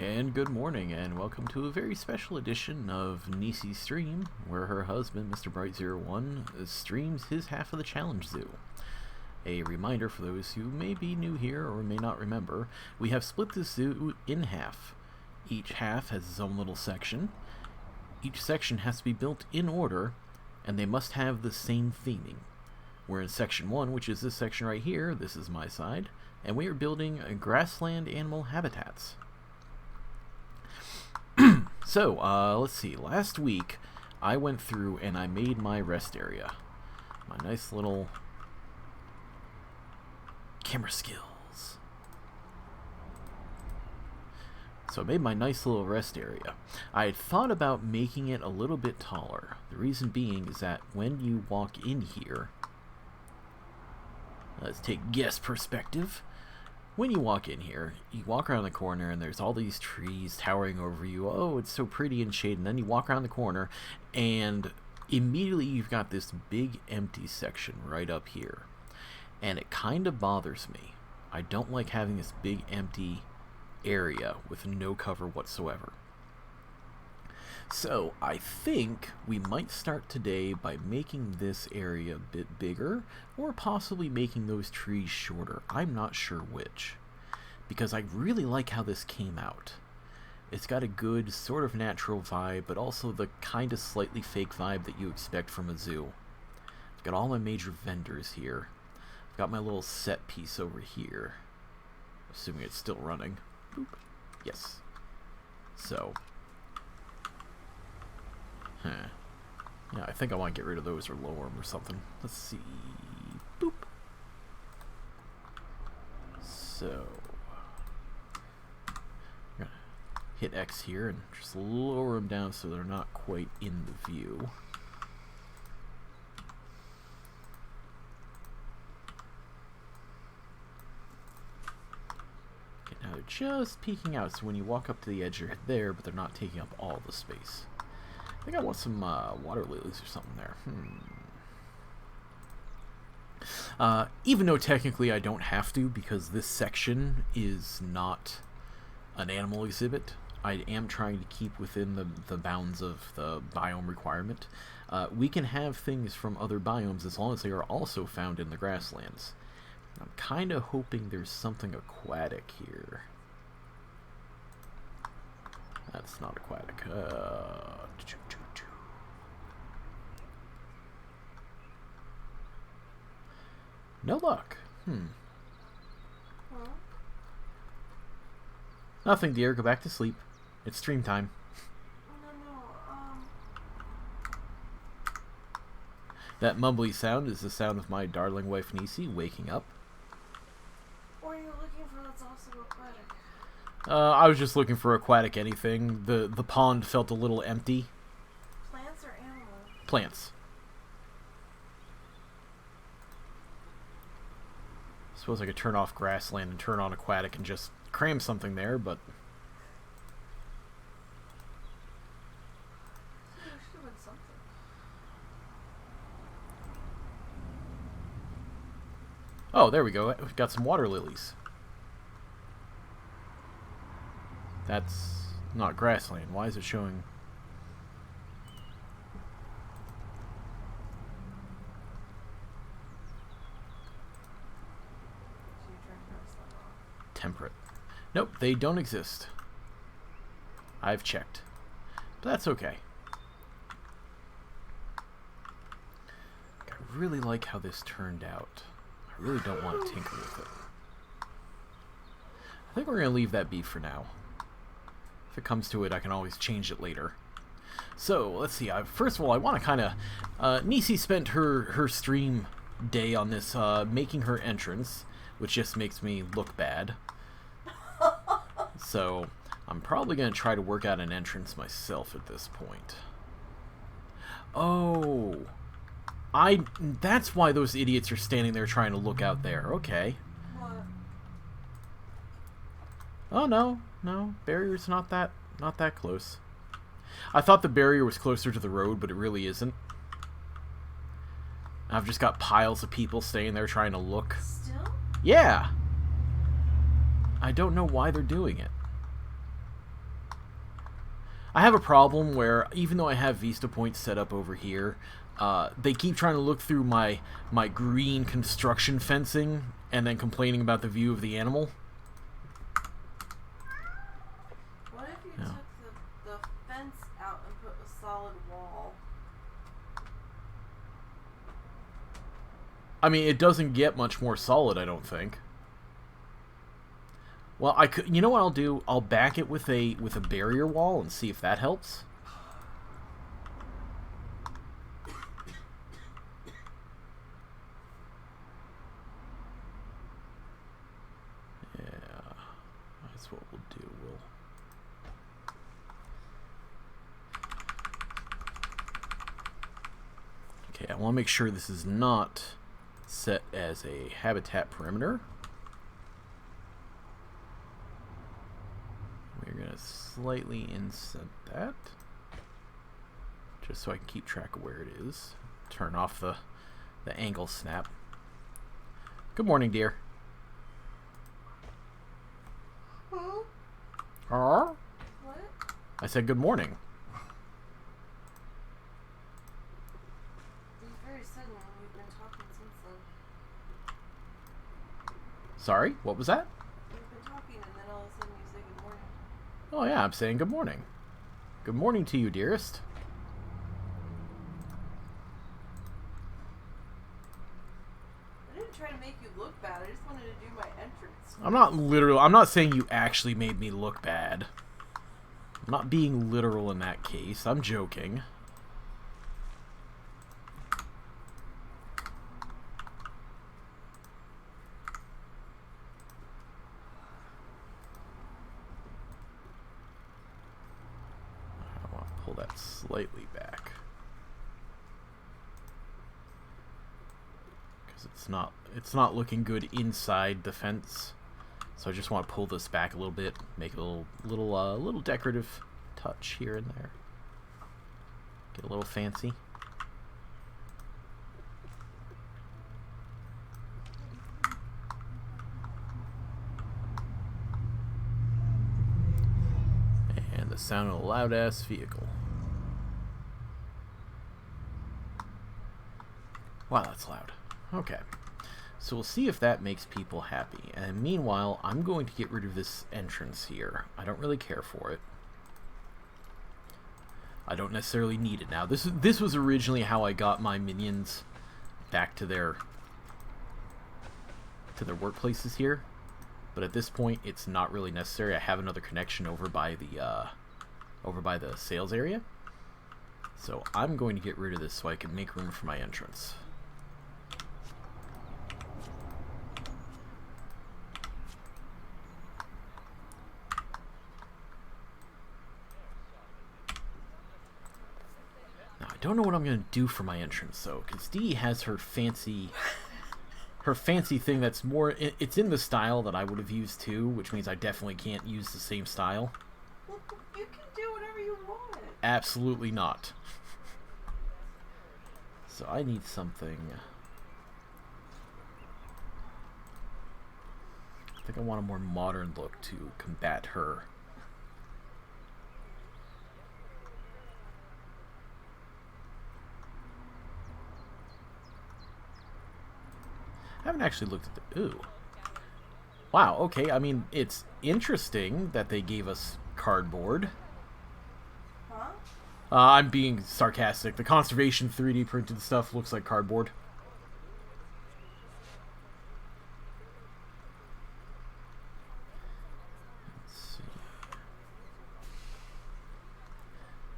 And good morning, and welcome to a very special edition of Nisey's stream, where her husband, Mr. Bright01, streams his half of the Challenge Zoo. A reminder for those who may be new here or may not remember, we have split this zoo in half. Each half has its own little section. Each section has to be built in order, and they must have the same theming. We're in Section 1, which is this section right here. This is my side, and we are building grassland animal habitats. So, let's see. Last week, I went through and I made my rest area. My nice little camera skills. So I made my nice little rest area. I had thought about making it a little bit taller. The reason being is that when you walk in here, let's take guest perspective. When you walk in here, you walk around the corner and there's all these trees towering over you. Oh, it's so pretty and shaded. And then you walk around the corner and immediately you've got this big empty section right up here. And it kind of bothers me. I don't like having this big empty area with no cover whatsoever. So I think we might start today by making this area a bit bigger, or possibly making those trees shorter. I'm not sure which, because I really like how this came out. It's got a good sort of natural vibe, but also the kind of slightly fake vibe that you expect from a zoo. I've got all my major vendors here. I've got my little set piece over here, assuming it's still running. Boop. Yes. So yeah, I think I want to get rid of those or lower them or something. Let's see. Boop. So, I'm going to hit X here and just lower them down so they're not quite in the view. Okay, now they're just peeking out, so when you walk up to the edge, you're there, but they're not taking up all the space. I think I want some water lilies or something there. Even though technically I don't have to, because this section is not an animal exhibit, I am trying to keep within the bounds of the biome requirement. We can have things from other biomes as long as they are also found in the grasslands. I'm kind of hoping there's something aquatic here. That's not aquatic. No luck. Huh? Nothing, dear. Go back to sleep. It's stream time. That mumbly sound is the sound of my darling wife Nisey waking up. What are you looking for that's also aquatic? I was just looking for aquatic anything. The pond felt a little empty. Plants or animals? Plants. Suppose I could turn off grassland and turn on aquatic and just cram something there, but Yeah, we should have done something. oh, there we go. We've got some water lilies. That's not grassland. Why is it showing? So you try to pass that off. Temperate. Nope, they don't exist. I've checked. But that's okay. I really like how this turned out. I really don't want to tinker with it. I think we're going to leave that be for now. If it comes to it, I can always change it later. So, let's see. First of all, I want to kind of... Nisey spent her stream day on this, making her entrance, which just makes me look bad. So, I'm probably going to try to work out an entrance myself at this point. Oh... That's why those idiots are standing there trying to look out there. Okay. What? Oh, no. No. Barrier's not that close. I thought the barrier was closer to the road, but it really isn't. I've just got piles of people staying there trying to look. Still? Yeah! I don't know why they're doing it. I have a problem where, even though I have Vista points set up over here, they keep trying to look through my green construction fencing and then complaining about the view of the animal. What if you took the fence out and put a solid wall? I mean, it doesn't get much more solid, I don't think. Well, I could. You know what I'll do? I'll back it with a barrier wall and see if that helps. Yeah, that's what we'll do. Okay, I want to make sure this is not set as a habitat perimeter. We're going to slightly inset that, just so I can keep track of where it is. Turn off the angle snap. Good morning, dear. Huh? What? I said good morning. It's very sudden. We've been talking since then. Sorry, what was that? We've been talking and then all of a sudden you say good morning. Oh yeah, I'm saying good morning. Good morning to you, dearest. I didn't try to make you look bad. I just wanted to do my entrance. I'm not saying you actually made me look bad. I'm not being literal in that case. I'm joking. I want to pull that slightly back. Because it's not looking good inside the fence. So I just want to pull this back a little bit, make it a little decorative touch here and there. Get a little fancy. And the sound of a loud-ass vehicle. Wow, that's loud. Okay. So we'll see if that makes people happy. And meanwhile, I'm going to get rid of this entrance here. I don't really care for it. I don't necessarily need it now. This was originally how I got my minions back to their workplaces here. But at this point, it's not really necessary. I have another connection over by the sales area. So I'm going to get rid of this so I can make room for my entrance. I don't know what I'm going to do for my entrance, though, because Dee has her fancy thing that's more... It's in the style that I would have used, too, which means I definitely can't use the same style. Well, you can do whatever you want. Absolutely not. So I need something... I think I want a more modern look to combat her. I haven't actually looked at the... Ooh. Wow, okay, I mean, it's interesting that they gave us cardboard. Huh? I'm being sarcastic. The conservation 3D printed stuff looks like cardboard. Let's see.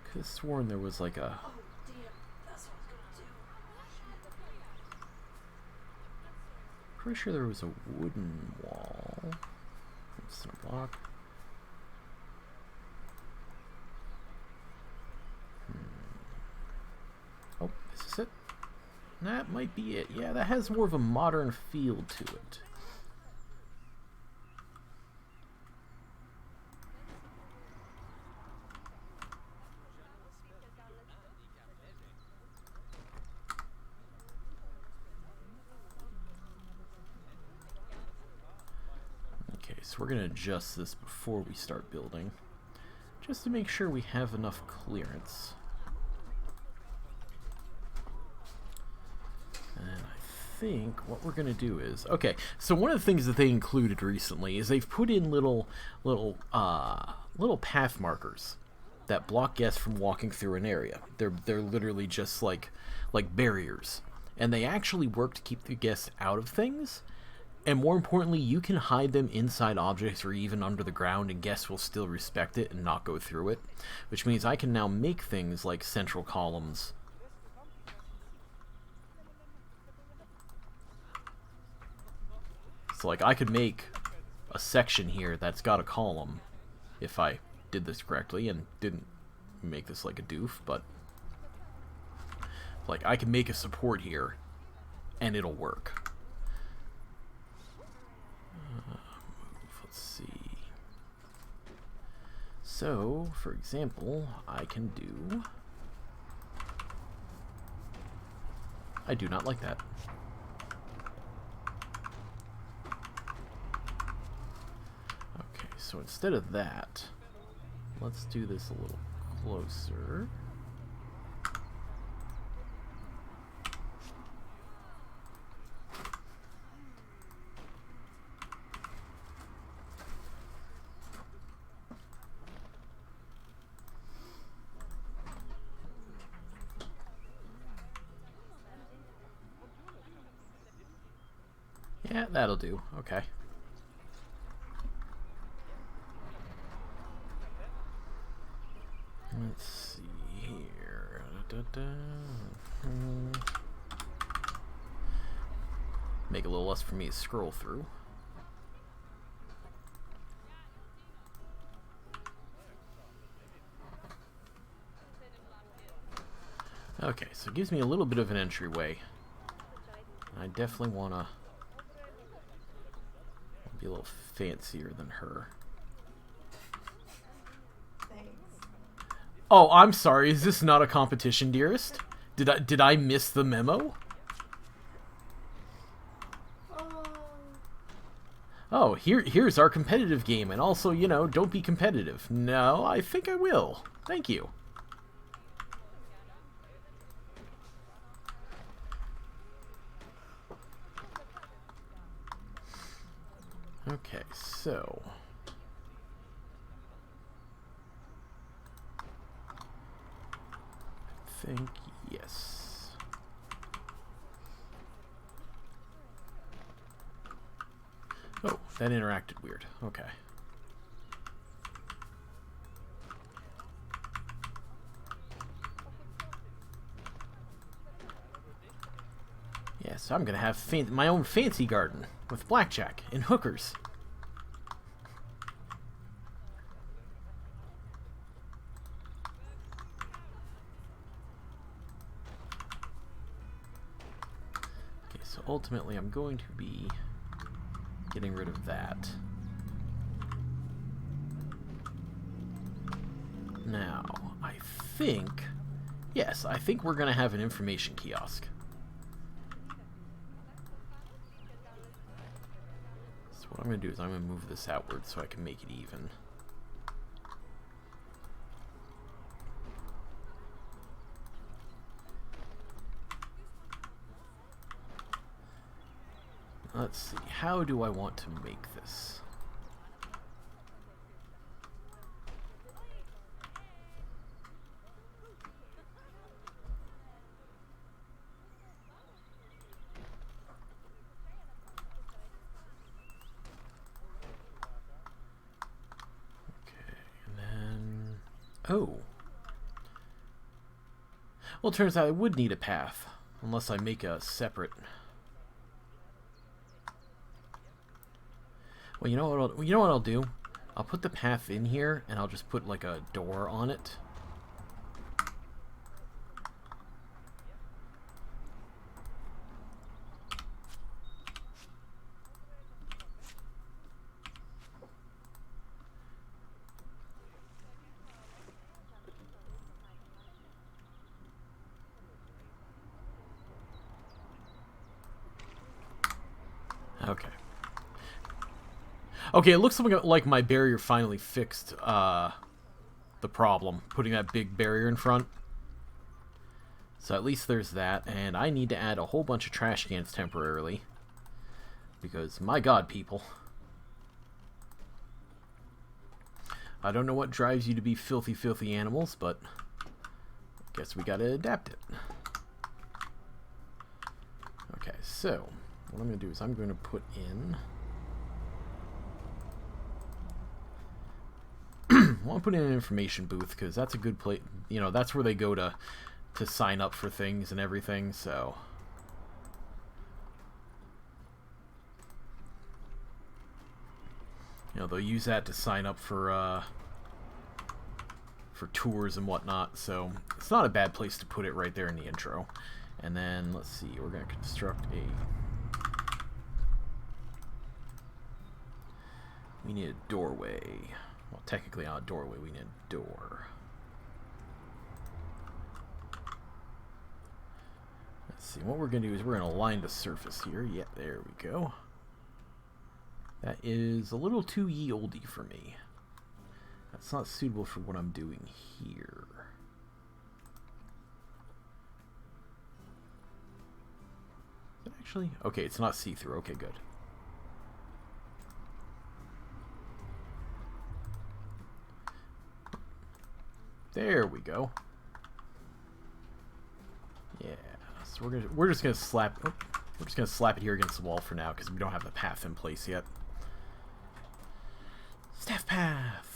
Could have sworn there was like a... Oh, damn. That's what I was gonna do. Pretty sure there was a wooden wall. It's a block. Oh, this is it. That might be it. Yeah, that has more of a modern feel to it. Okay, so we're going to adjust this before we start building, just to make sure we have enough clearance. And I think what we're going to do is... Okay, so one of the things that they included recently is they've put in little path markers that block guests from walking through an area. They're literally just like barriers. And they actually work to keep the guests out of things. And more importantly, you can hide them inside objects or even under the ground, and guests will still respect it and not go through it. Which means I can now make things like central columns. So like I could make a section here that's got a column if I did this correctly and didn't make this like a doof, but like I can make a support here and it'll work. Let's see. So, for example, I can do... I do not like that. Okay, so instead of that, let's do this a little closer. Yeah, that'll do. Okay. Let's see here. Make a little less for me to scroll through. Okay, so it gives me a little bit of an entryway. I definitely want to be a little fancier than her. Thanks. Oh, I'm sorry. Is this not a competition, dearest? Did I miss the memo? Oh, here's our competitive game, and also, you know, don't be competitive. No, I think I will. Thank you. Okay, so... I think, yes. Oh, that interacted weird. Okay. Yes, I'm gonna have my own fancy garden with blackjack and hookers. Okay, so ultimately I'm going to be getting rid of that. Now, I think... Yes, I think we're gonna have an information kiosk. What I'm going to do is I'm going to move this outward so I can make it even. Let's see, how do I want to make this? Oh. Well, it turns out I would need a path, unless I make a separate... Well, you know what I'll do? I'll put the path in here, and I'll just put like a door on it. Okay. Okay, it looks like my barrier finally fixed the the problem, putting that big barrier in front. So at least there's that, and I need to add a whole bunch of trash cans temporarily. Because, my god, people. I don't know what drives you to be filthy, filthy animals, but I guess we gotta adapt it. Okay, so what I'm gonna do is I'm going to put in... I want to put in an information booth, because that's a good place, you know, that's where they go to sign up for things and everything, so... You know, they'll use that to sign up for tours and whatnot, so it's not a bad place to put it right there in the intro. And then, let's see, we're going to construct a... We need a doorway. Well, technically not a doorway, we need a door. Let's see, what we're going to do is we're going to line the surface here. Yeah, there we go. That is a little too ye olde for me. That's not suitable for what I'm doing here. Is it actually? Okay, it's not see-through. Okay, good. There we go. Yeah. So we're just gonna slap. Oh, we're just gonna slap it here against the wall for now because we don't have the path in place yet. Staff path.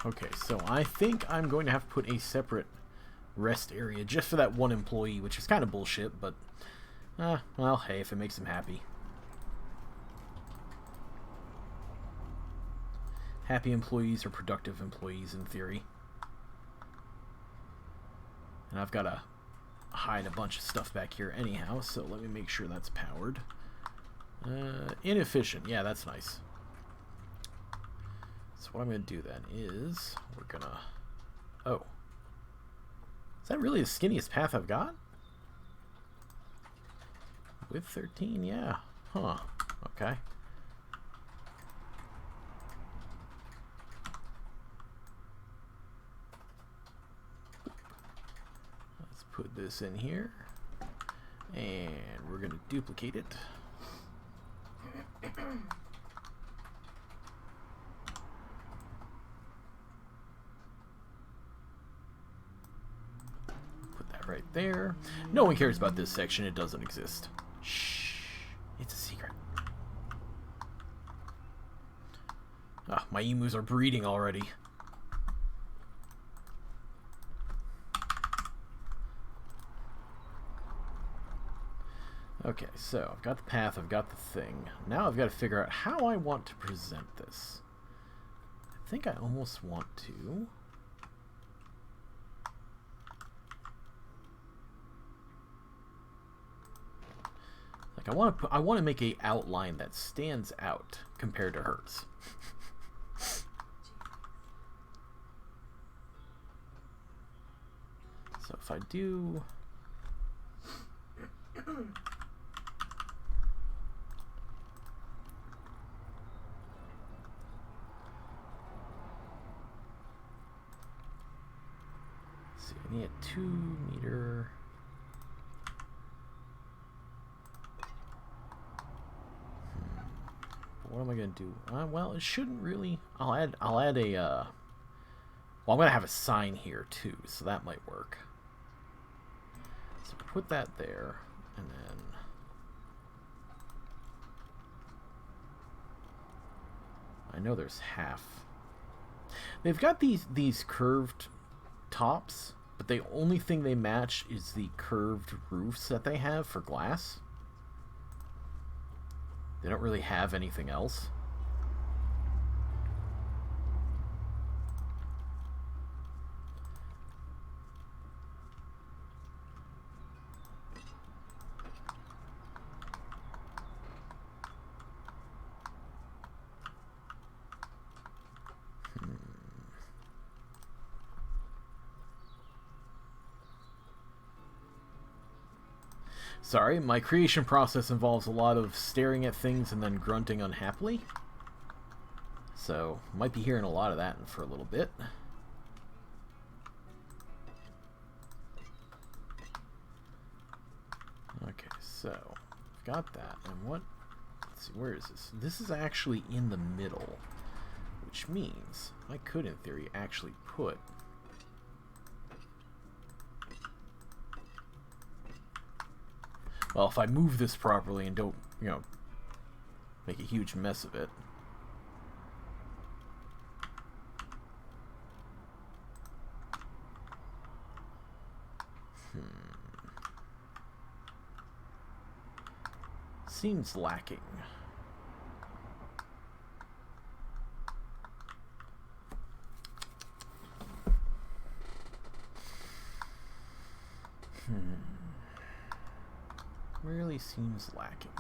Okay, so I think I'm going to have to put a separate rest area just for that one employee, which is kind of bullshit, but, well, hey, if it makes him happy. Happy employees are productive employees, in theory. And I've got to hide a bunch of stuff back here anyhow, so let me make sure that's powered. Inefficient, yeah, that's nice. So what I'm going to do then is, we're going to... Oh. Is that really the skinniest path I've got? With 13? Yeah. Huh. Okay. Let's put this in here. And we're going to duplicate it. Right there. No one cares about this section. It doesn't exist. Shh. It's a secret. Ah, my emus are breeding already. Okay, so I've got the path, I've got the thing. Now I've got to figure out how I want to present this. I think I almost want to... I want to make a outline that stands out compared to hers. So if I do... Let's see, I need a 2 meter... What am I gonna do? Well, it shouldn't really. I'll add a. Well, I'm gonna have a sign here too, so that might work. So put that there, and then I know there's half. They've got these curved tops, but the only thing they match is the curved roofs that they have for glass. They don't really have anything else. Sorry, my creation process involves a lot of staring at things and then grunting unhappily. So, might be hearing a lot of that for a little bit. Okay, so, got that. And what? Let's see, where is this? This is actually in the middle, which means I could, in theory, actually put... Well, if I move this properly and don't, you know, make a huge mess of it. Seems lacking. Really seems lacking.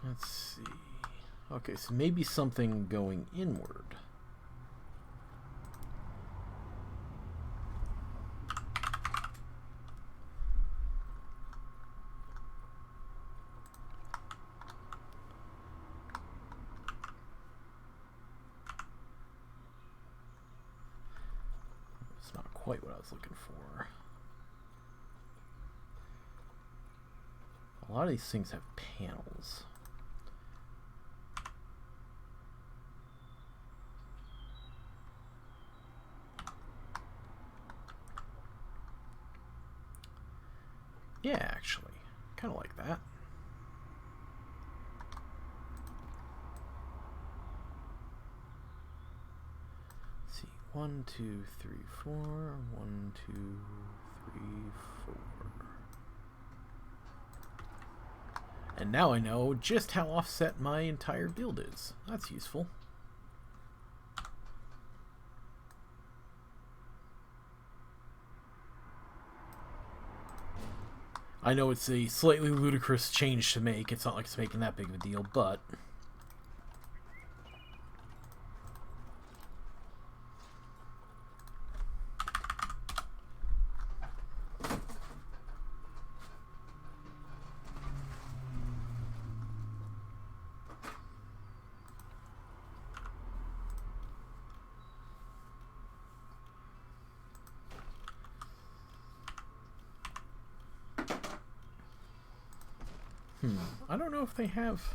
Let's see. Okay, so maybe something going inward. It's not quite what I was looking for. A lot of these things have panels. Yeah, actually. Kind of like that. Let's see. 1, 2, 3, 4. 1, 2, 3, 4. And now I know just how offset my entire build is. That's useful. I know it's a slightly ludicrous change to make. It's not like it's making that big of a deal, but... I don't know if they have...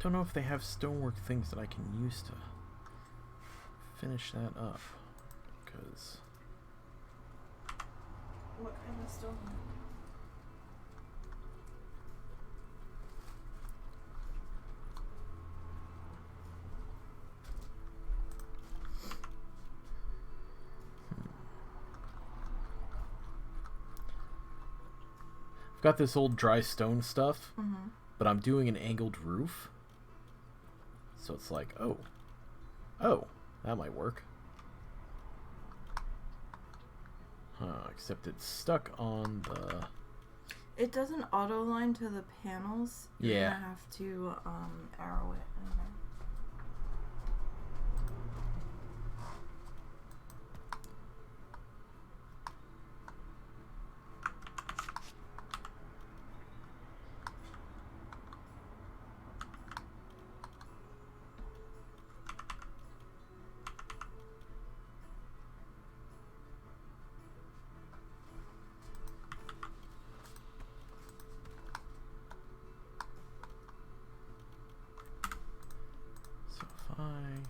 Don't know if they have stonework things that I can use to finish that up, because... What kind of stone? I've got this old dry stone stuff, but I'm doing an angled roof. So it's like, oh, that might work. Except it's stuck on the... It doesn't auto-line to the panels. You're Yeah. gonna have to arrow it in there. So if I'm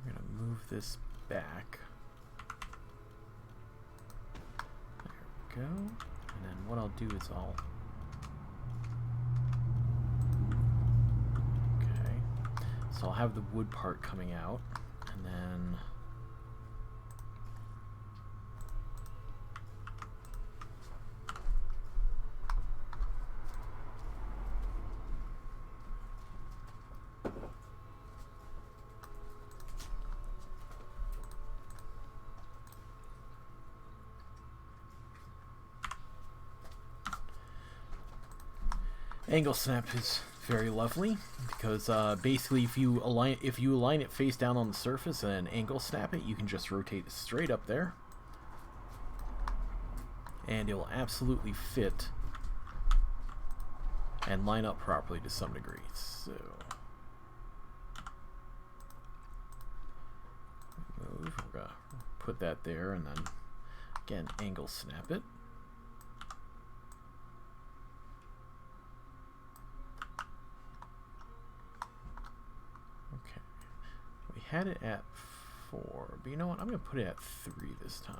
gonna move this back. There we go. And then what I'll do is I'll... Okay. So I'll have the wood part coming out, and then... Angle snap is very lovely because basically if you align it face down on the surface and angle snap it, you can just rotate it straight up there, and it'll absolutely fit and line up properly to some degree. So move, we're gonna put that there, and then again angle snap it. Had it at 4, but you know what? I'm going to put it at 3 this time.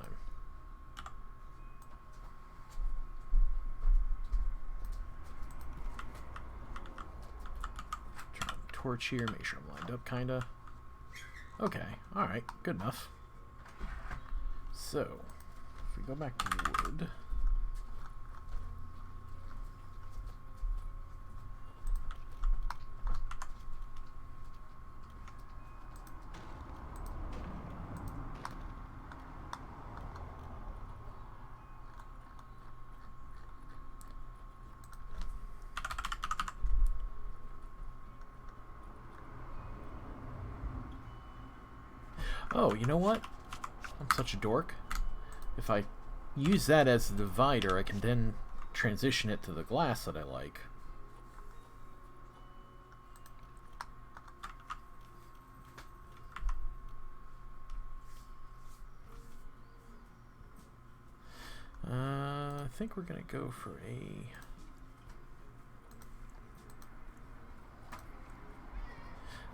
Turn on the torch here, make sure I'm lined up, kinda. Okay, alright, good enough. So, if we go back to wood. Oh, you know what? I'm such a dork. If I use that as the divider, I can then transition it to the glass that I like. I think we're gonna go for a...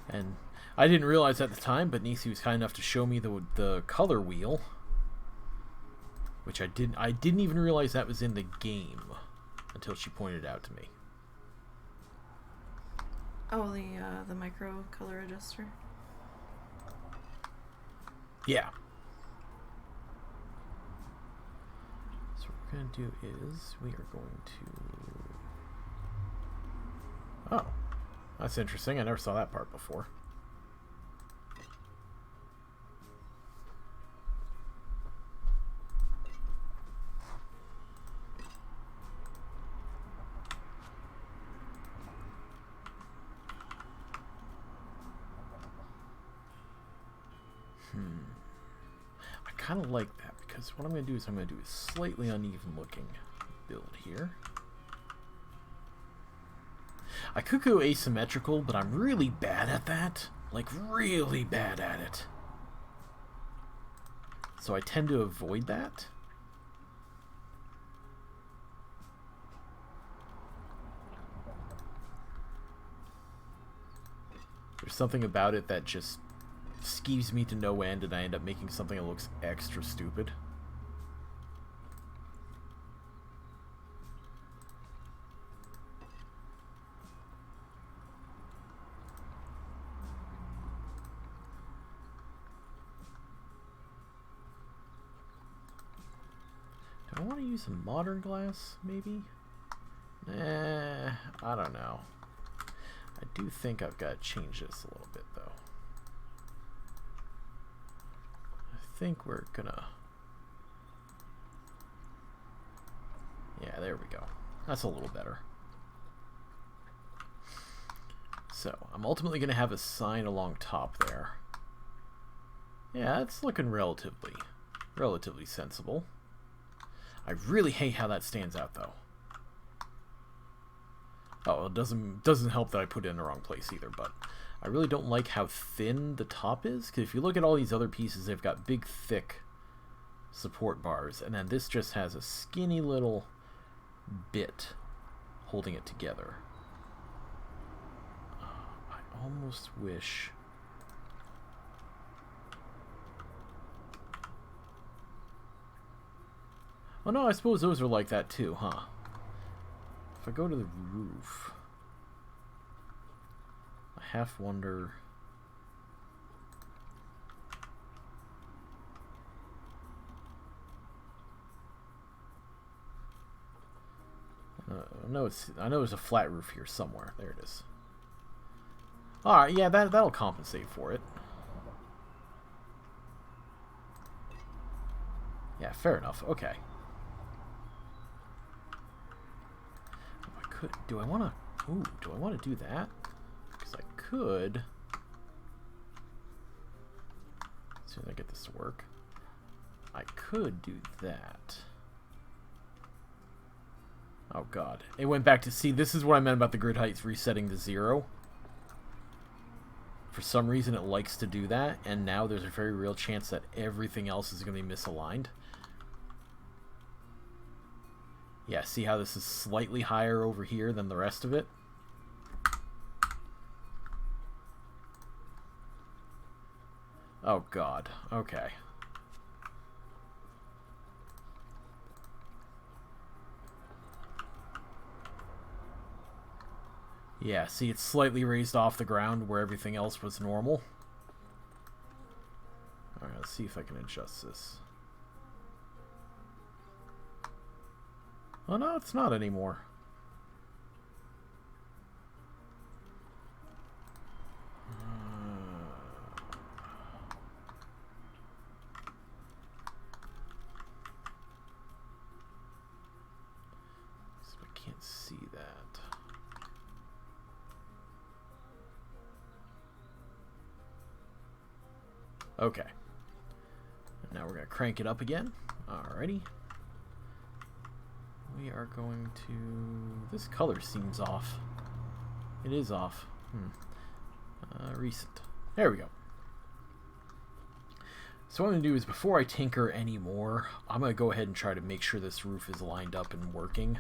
And I didn't realize at the time, but Nisey was kind enough to show me the color wheel, which I didn't even realize that was in the game until she pointed it out to me. Oh, the micro color adjuster. Yeah. So what we're gonna do is we are going to... Oh, that's interesting. I never saw that part before. I kind of like that because what I'm going to do is I'm going to do a slightly uneven looking build here. I could go asymmetrical, but I'm really bad at that. Like, really bad at it. So I tend to avoid that. There's something about it that just skeeves me to no end, and I end up making something that looks extra stupid. Do I want to use a modern glass, maybe? I don't know. I do think I've got to change this a little bit, though. I think we're gonna... Yeah, there we go. That's a little better. So, I'm ultimately going to have a sign along top there. Yeah, it's looking relatively sensible. I really hate how that stands out, though. Oh, it doesn't help that I put it in the wrong place either, but I really don't like how thin the top is, because if you look at all these other pieces, they've got big, thick support bars, and then this just has a skinny little bit holding it together. I almost wish... Oh no, I suppose those are like that too, huh? If I go to the roof, I half wonder... I know there's a flat roof here somewhere. There it is. Alright, yeah, that'll compensate for it. Yeah, fair enough. Okay. Do I want to Ooh, do I want to do that? Because I could. As soon as I get this to work, I could do that. Oh god. It went back to... See, this is what I meant about the grid heights resetting to 0. For some reason, it likes to do that, and now there's a very real chance that everything else is going to be misaligned. Yeah, see how this is slightly higher over here than the rest of it? Oh god. Okay. Yeah, see, it's slightly raised off the ground where everything else was normal. Alright, let's see if I can adjust this. Oh no, it's not anymore. So I can't see that. Okay. And now we're going to crank it up again. Alrighty. We are going to... This color seems off. It is off. Recent. There we go. So what I'm going to do is, before I tinker anymore, I'm going to go ahead and try to make sure this roof is lined up and working.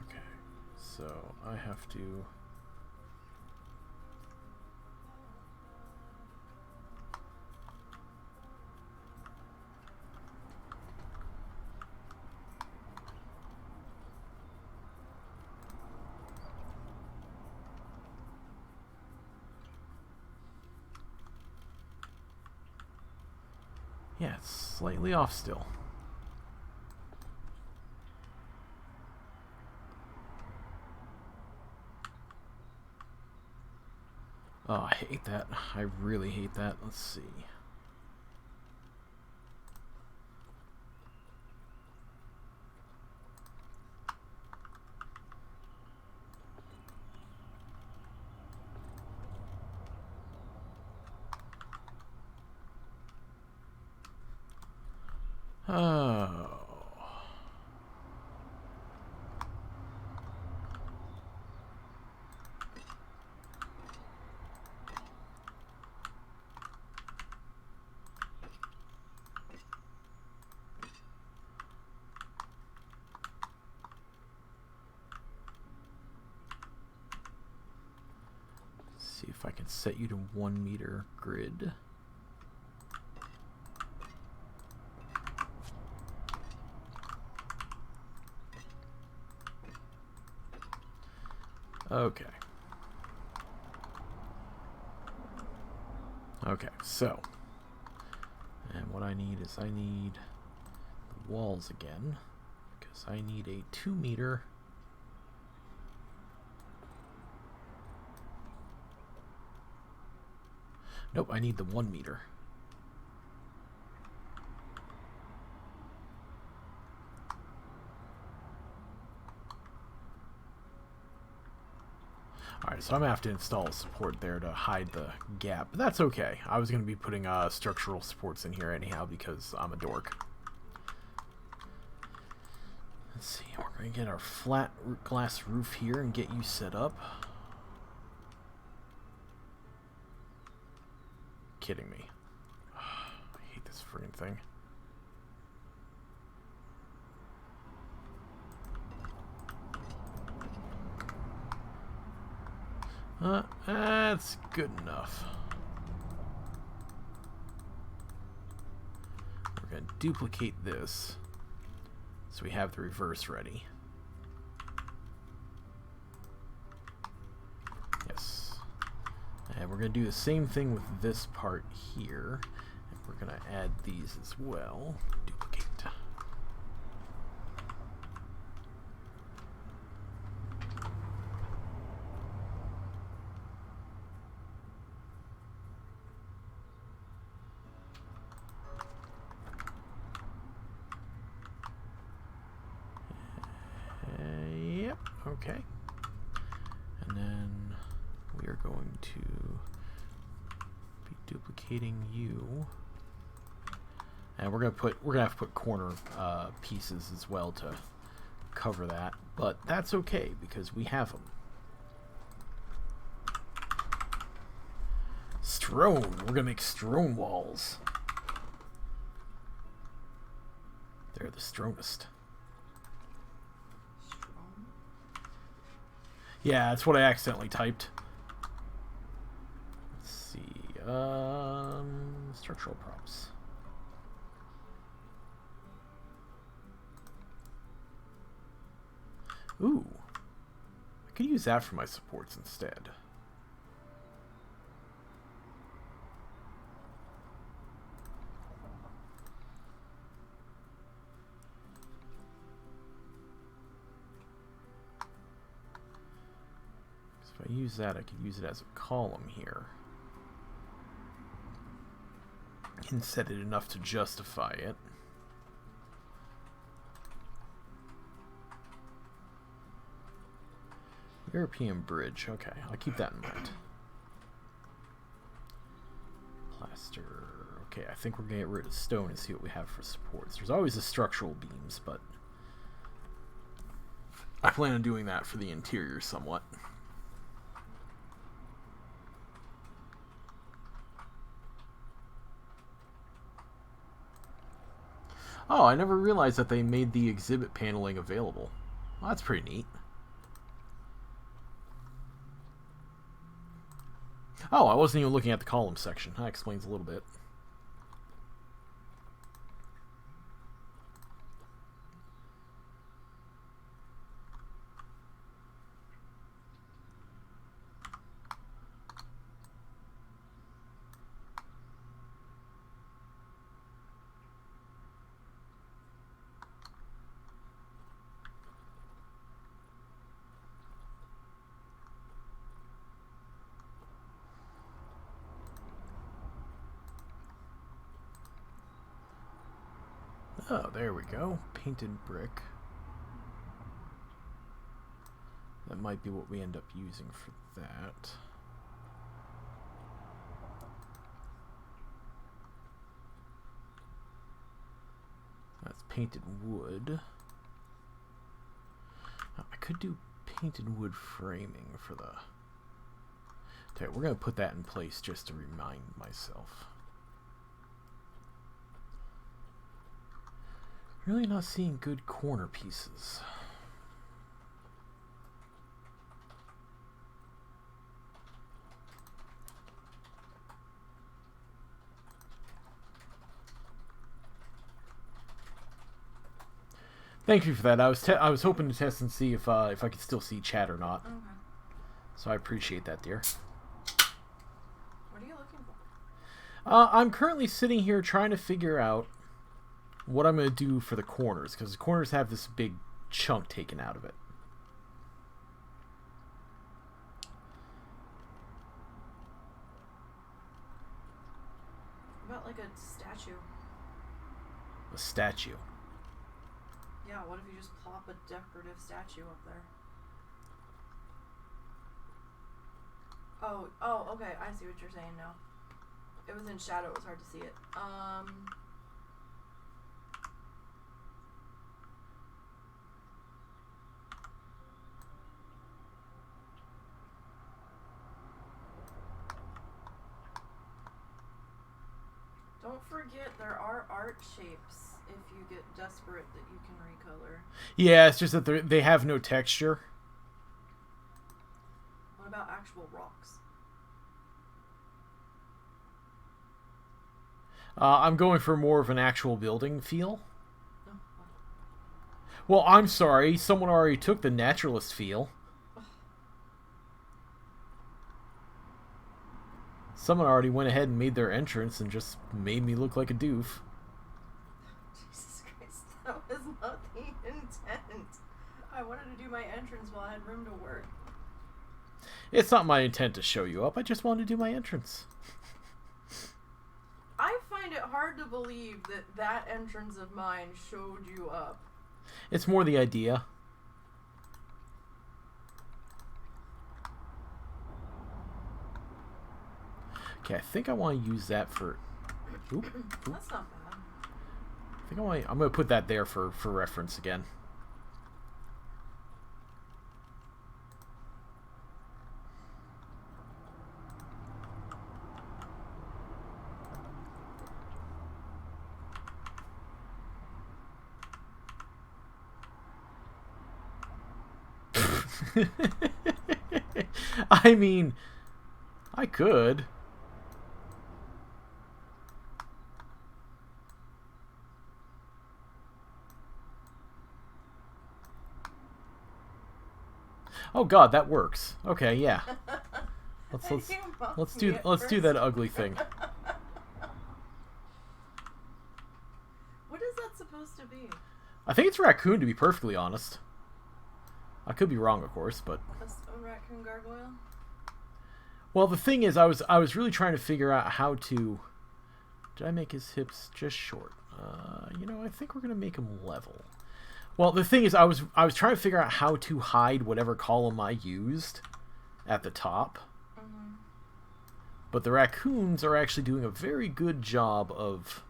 Okay. So I have to... Yeah, it's slightly off still. Oh, I hate that. I really hate that. Let's see. Oh. See if I can set you to 1 meter grid. Okay. Okay, so. And what I need is I need the walls again, because I need a 2 meter. Nope, I need the 1 meter. Alright, so I'm going to have to install a support there to hide the gap, but that's okay. I was going to be putting structural supports in here anyhow because I'm a dork. Let's see, we're going to get our flat glass roof here and get you set up. Kidding me. I hate this friggin' thing. That's good enough. We're going to duplicate this so we have the reverse ready. Yes. And we're going to do the same thing with this part here. And we're going to add these as well. Duplicate. Okay. And then we are going to be duplicating you. And we're gonna have to put corner pieces as well to cover that, but that's okay because we have them. Stone. We're gonna make stone walls. They're the strongest. Strong? Yeah, that's what I accidentally typed. Let's see. Structural props. Ooh. I could use that for my supports instead. If I use that, I could use it as a column here. And set it enough to justify it. European bridge. Okay, I'll keep that in mind. Plaster. Okay, I think we're going to get rid of stone and see what we have for supports. There's always the structural beams, but I plan on doing that for the interior somewhat. Oh, I never realized that they made the exhibit paneling available. Well, that's pretty neat. Oh, I wasn't even looking at the column section. That explains a little bit. Oh, there we go. Painted brick. That might be what we end up using for that. That's painted wood. I could do painted wood framing for the... Okay, we're going to put that in place just to remind myself. Really not seeing good corner pieces. Thank you for that. I was hoping to test and see if I could still see chat or not. Okay. So I appreciate that, dear. What are you looking for? I'm currently sitting here trying to figure out what I'm going to do for the corners, because the corners have this big chunk taken out of it. What about like a statue? A statue. Yeah, what if you just plop a decorative statue up there? Oh, okay, I see what you're saying now. It was in shadow, it was hard to see it. Don't forget there are art shapes if you get desperate that you can recolor. Yeah, it's just that they have no texture. What about actual rocks? I'm going for more of an actual building feel. Oh, wow. Well, I'm sorry. Someone already took the naturalist feel. Someone already went ahead and made their entrance and just made me look like a doof. Jesus Christ, that was not the intent. I wanted to do my entrance while I had room to work. It's not my intent to show you up. I just wanted to do my entrance. I find it hard to believe that entrance of mine showed you up. It's more the idea. Okay, I think I want to use that for... Oop, oop. That's not bad. I think I'm going to put that there for reference again. I mean, I could. Oh God, that works. Okay, yeah. Let's do that ugly thing. What is that supposed to be? I think it's a raccoon, to be perfectly honest. I could be wrong, of course, but A raccoon gargoyle? well, the thing is, I was really trying to figure out how to. Did I make his hips just short? You know, I think we're gonna make him level. Well, the thing is, I was trying to figure out how to hide whatever column I used at the top. Mm-hmm. But the raccoons are actually doing a very good job of.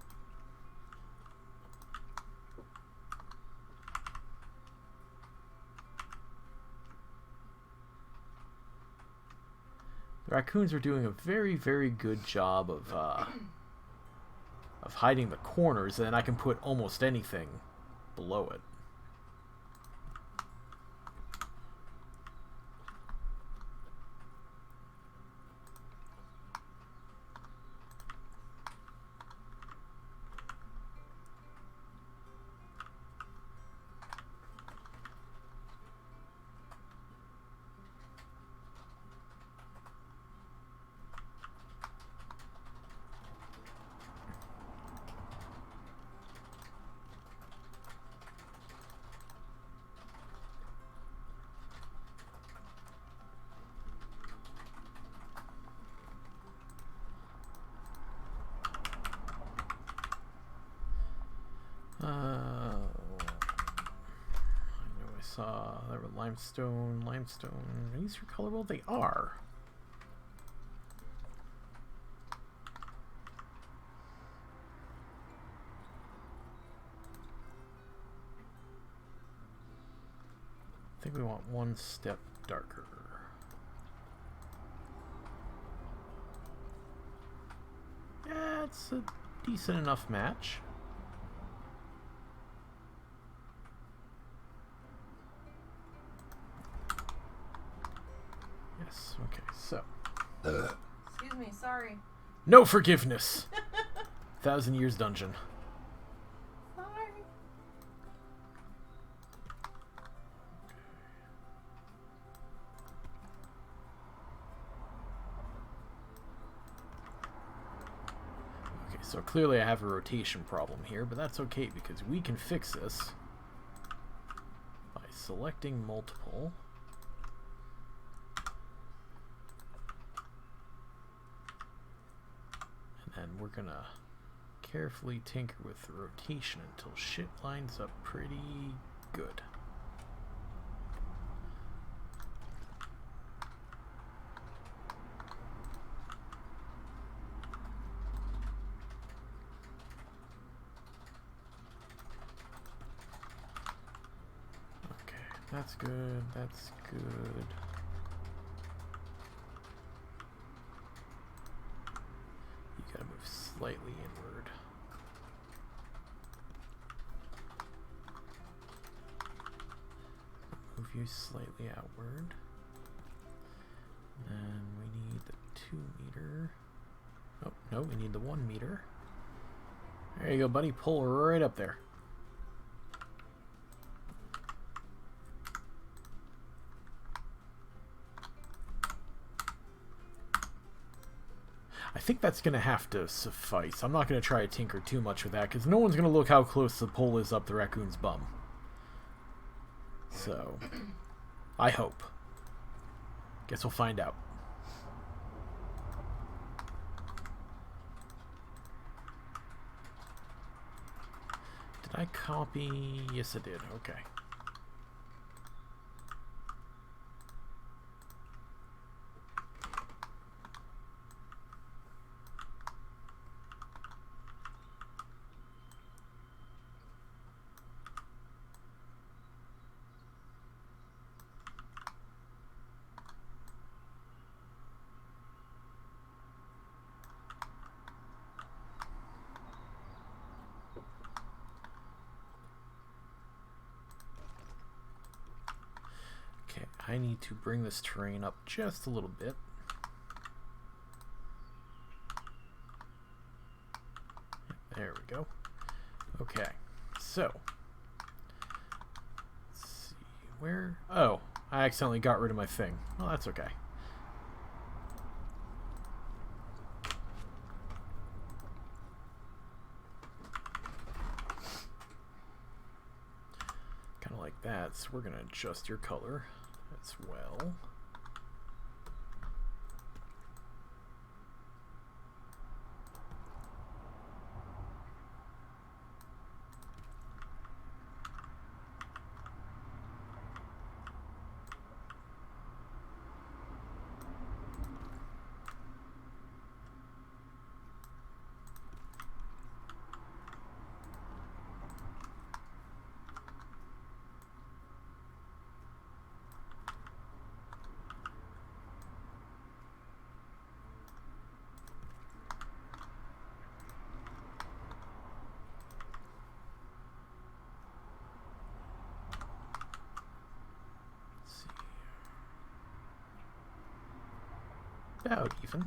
The raccoons are doing a very, very good job of hiding the corners, and then I can put almost anything below it. I know I saw there were limestone. Are these recolorable? They are. I think we want one step darker. Yeah, it's a decent enough match. Yes, okay, so. Excuse me, sorry. No forgiveness! 1,000 Years Dungeon. Sorry. Okay, so clearly I have a rotation problem here, but that's okay because we can fix this by selecting multiple. And we're gonna carefully tinker with the rotation until shit lines up pretty good. Okay, that's good, that's good. Gotta move slightly inward. Move you slightly outward. And we need the 2 meter. Oh, no, we need the 1 meter. There you go, buddy. Pull right up there. I think that's going to have to suffice. I'm not going to try to tinker too much with that, because no one's going to look how close the pole is up the raccoon's bum. So, I hope. Guess we'll find out. Did I copy? Yes, I did. Okay. I need to bring this terrain up just a little bit. There we go. Okay, so let's see where. Oh, I accidentally got rid of my thing. Well, that's okay. Kind of like that. So we're gonna adjust your color as well. About even.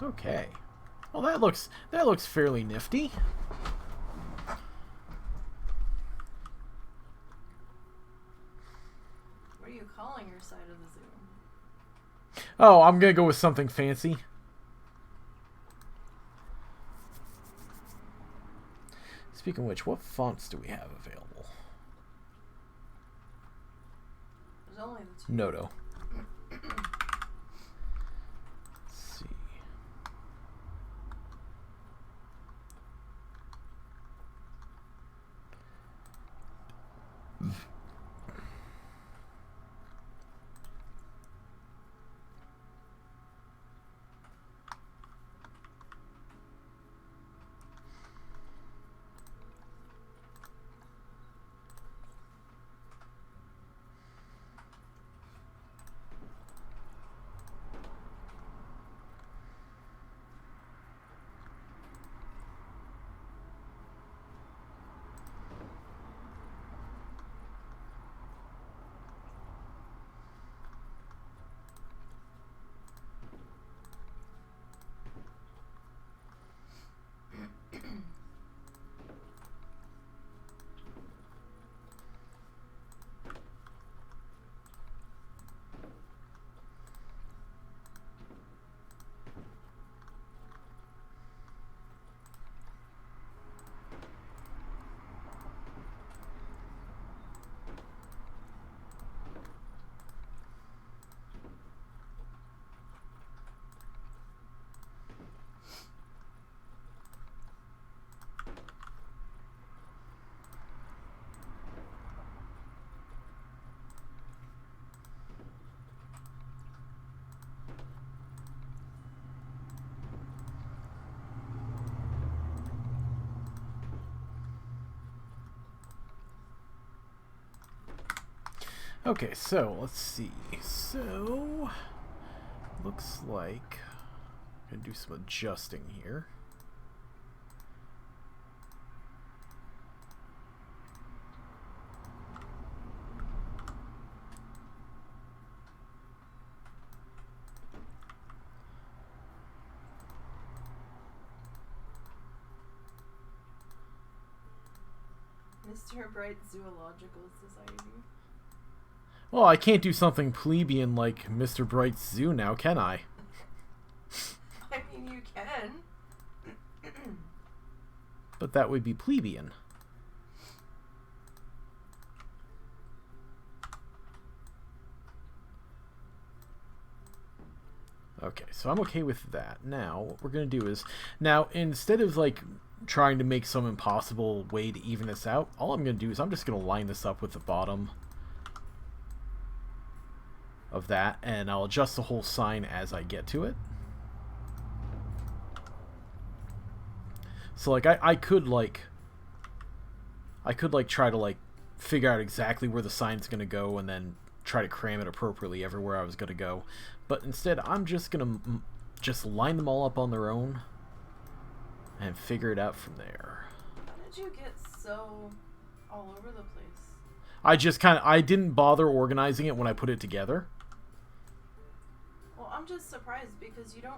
Okay. Well, that looks fairly nifty. What are you calling your side of the Zoom? Oh, I'm gonna go with something fancy. Speaking of which, what fonts do we have available? There's only the two. Noto. Let's see. Okay, so let's see. So looks like I'm gonna do some adjusting here. Mr. Bright Zoological Society. Well, I can't do something plebeian like Mr. Bright's Zoo now, can I? I mean, you can. But that would be plebeian. Okay, so I'm okay with that. Now, what we're going to do is... Now, instead of, like, trying to make some impossible way to even this out, all I'm going to do is I'm just going to line this up with the bottom of that, and I'll adjust the whole sign as I get to it. So, like, I could try to, like, figure out exactly where the sign's going to go and then try to cram it appropriately everywhere I was going to go. But instead, I'm just going to just line them all up on their own and figure it out from there. How did you get so all over the place? I didn't bother organizing it when I put it together. Well, I'm just surprised because you can...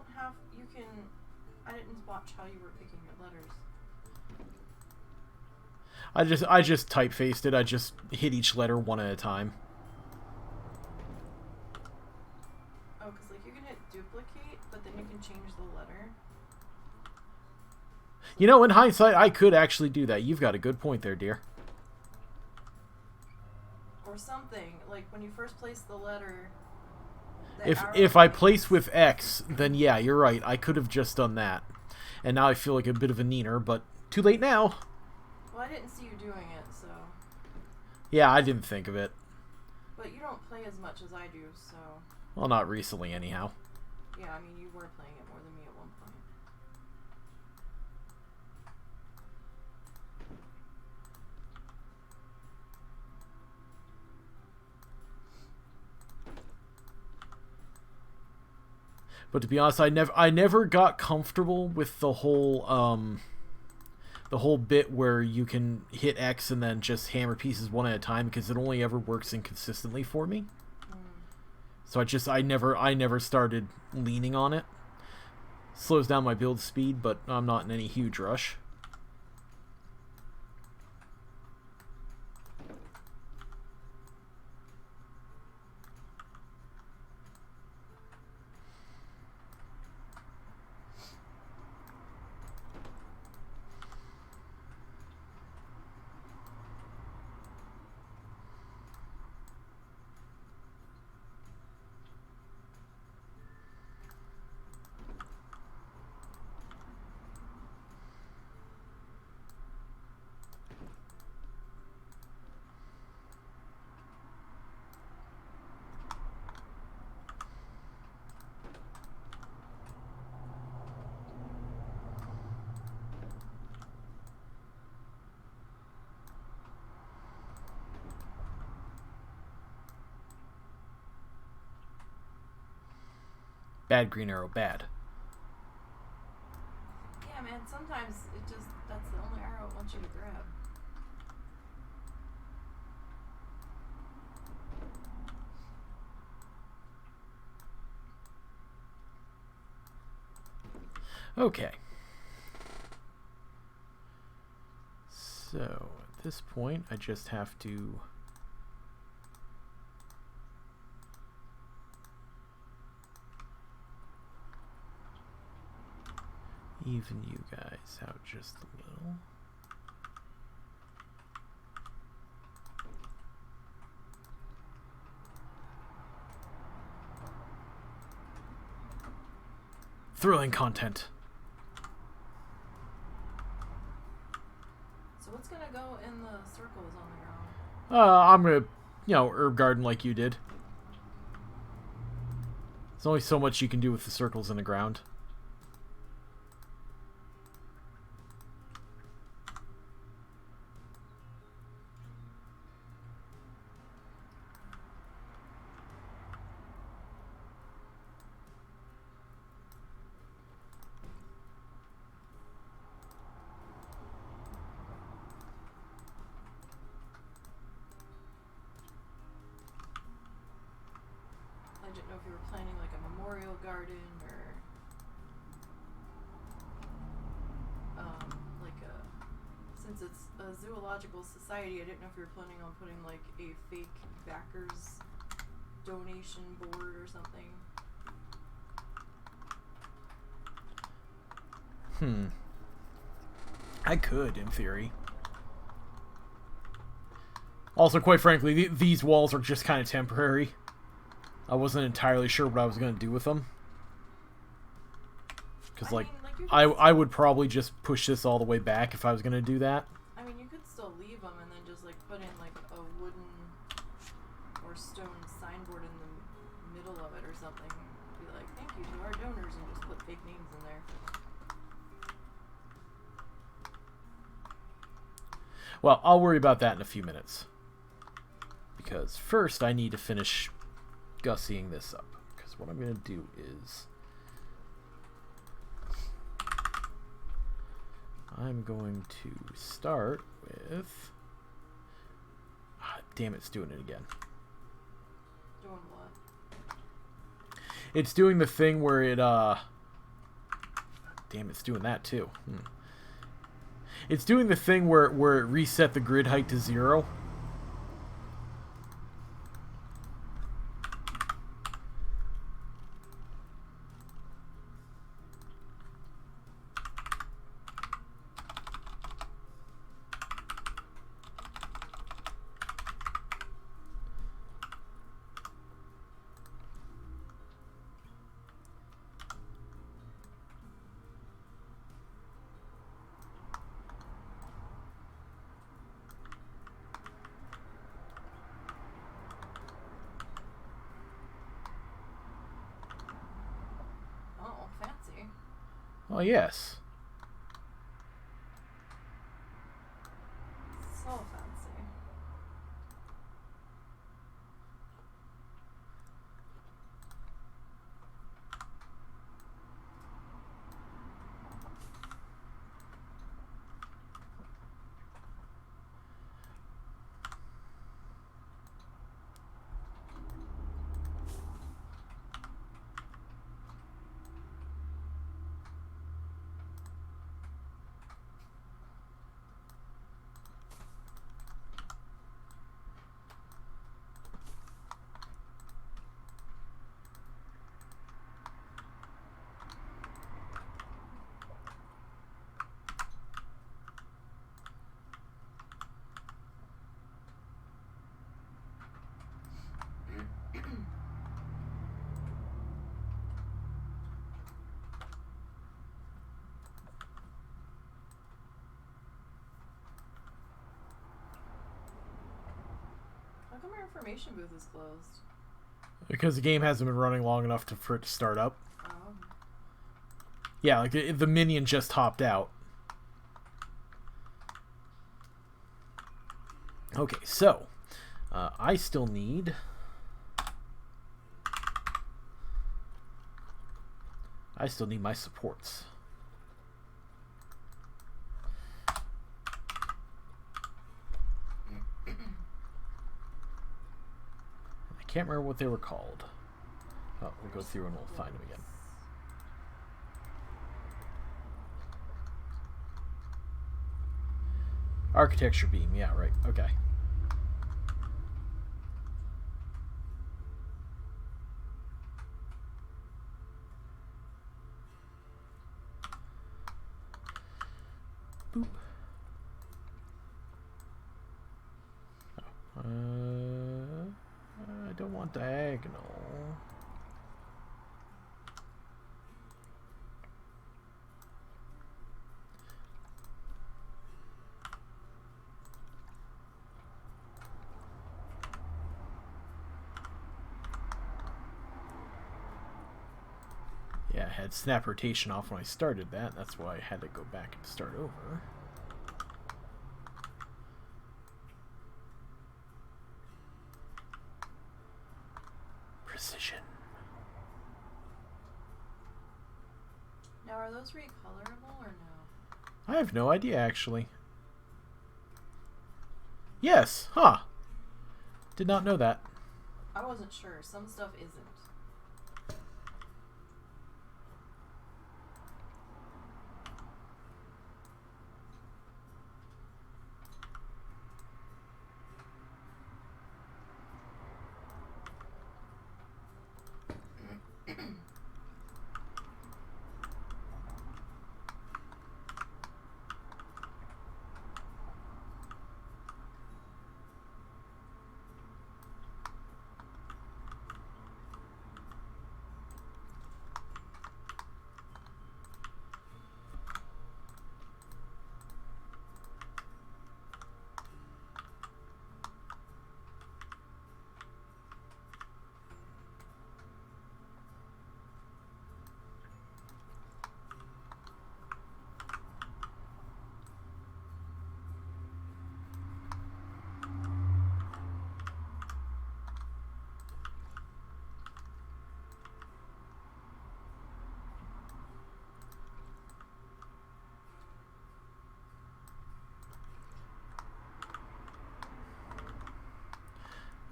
I didn't watch how you were picking your letters. I just typefaced it. I just hit each letter one at a time. Oh, because like you can hit duplicate, but then you can change the letter. You know, in hindsight, I could actually do that. You've got a good point there, dear. Or something. Like when you first place the letter... If I place with X, then yeah, you're right. I could have just done that. And now I feel like a bit of a neener, but too late now. Well, I didn't see you doing it, so... Yeah, I didn't think of it. But you don't play as much as I do, so... Well, not recently, anyhow. Yeah, I mean, you were playing it more than me at one point. But to be honest, I never got comfortable with the whole bit where you can hit X and then just hammer pieces one at a time, because it only ever works inconsistently for me. So I never started leaning on it. Slows down my build speed, but I'm not in any huge rush. Bad green arrow, bad. Yeah, man, sometimes that's the only arrow it wants you to grab. Okay. So, at this point, I just have to... even you guys out just a little. Thrilling content. So what's gonna go in the circles on the ground? I'm gonna, herb garden like you did. There's only so much you can do with the circles in the ground. I didn't know if you were planning like a memorial garden or since it's a zoological society, I didn't know if you were planning on putting like a fake backers donation board or something. I could, in theory. Also, quite frankly, these walls are just kind of temporary. I wasn't entirely sure what I was going to do with them. Because, I would probably just push this all the way back if I was going to do that. I mean, you could still leave them and then just, like, put in, like, a wooden or stone signboard in the middle of it or something. Be like, thank you to our donors, and just put fake names in there. Well, I'll worry about that in a few minutes. Because first I need to finish gussying this up. Because what I'm going to do is... I'm going to start with... damn, it's doing it again. Doing what? It's doing the thing where it, damn, it's doing that too. It's doing the thing where it reset the grid height to 0. Oh, yes. So fancy. How come our information booth is closed? Because the game hasn't been running long enough for it to start up. Oh. Yeah, like the minion just hopped out. Okay, so I still need... my supports. I can't remember what they were called. Oh, we'll go through and we'll find them again. Architecture beam, yeah, right, okay. Boop. Oh, I don't want diagonal. Yeah, I had snap rotation off when I started that. That's why I had to go back and start over. Precision. Now, are those recolorable or no? I have no idea, actually. Yes, huh. Did not know that. I wasn't sure. Some stuff isn't.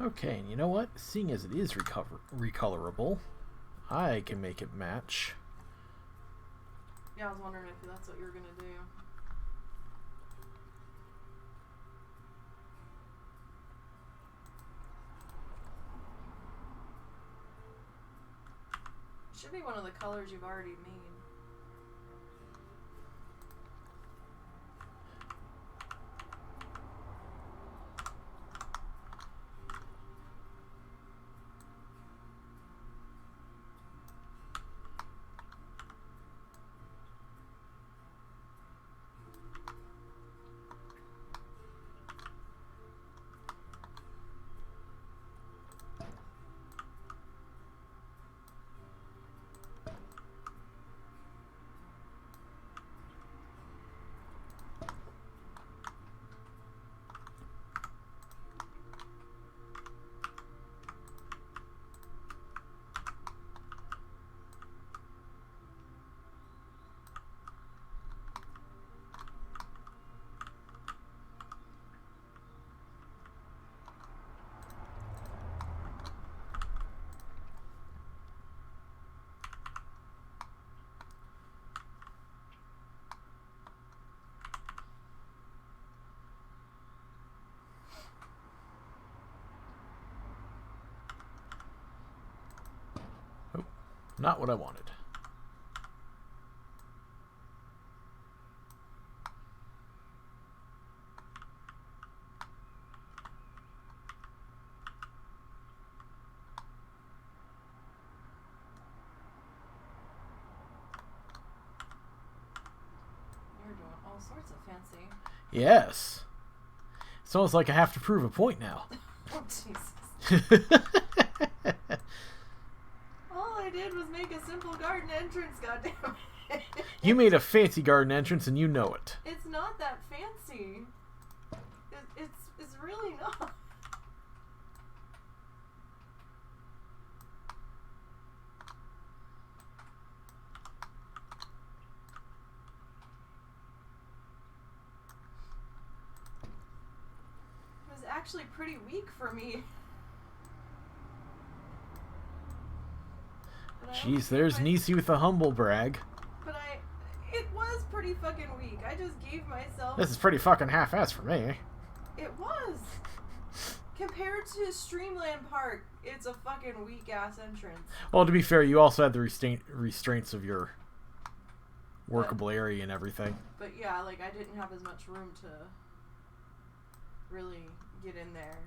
Okay, and you know what? Seeing as it is recolorable, I can make it match. Yeah, I was wondering if that's what you were gonna do. It should be one of the colors you've already made. Oh, not what I wanted. You're doing all sorts of fancy. Yes. It's almost like I have to prove a point now. Oh, Jesus. All I did was make a simple garden entrance, goddammit. You made a fancy garden entrance and you know it. It's not that fancy. It's really not. It was actually pretty weak for me. Jeez, there's Nisey with a humble brag. But it was pretty fucking weak. I just gave myself... This is pretty fucking half-assed for me. It was. Compared to Streamland Park, it's a fucking weak-ass entrance. Well, to be fair, you also had the restraints of your workable area and everything. But yeah, like, I didn't have as much room to really get in there.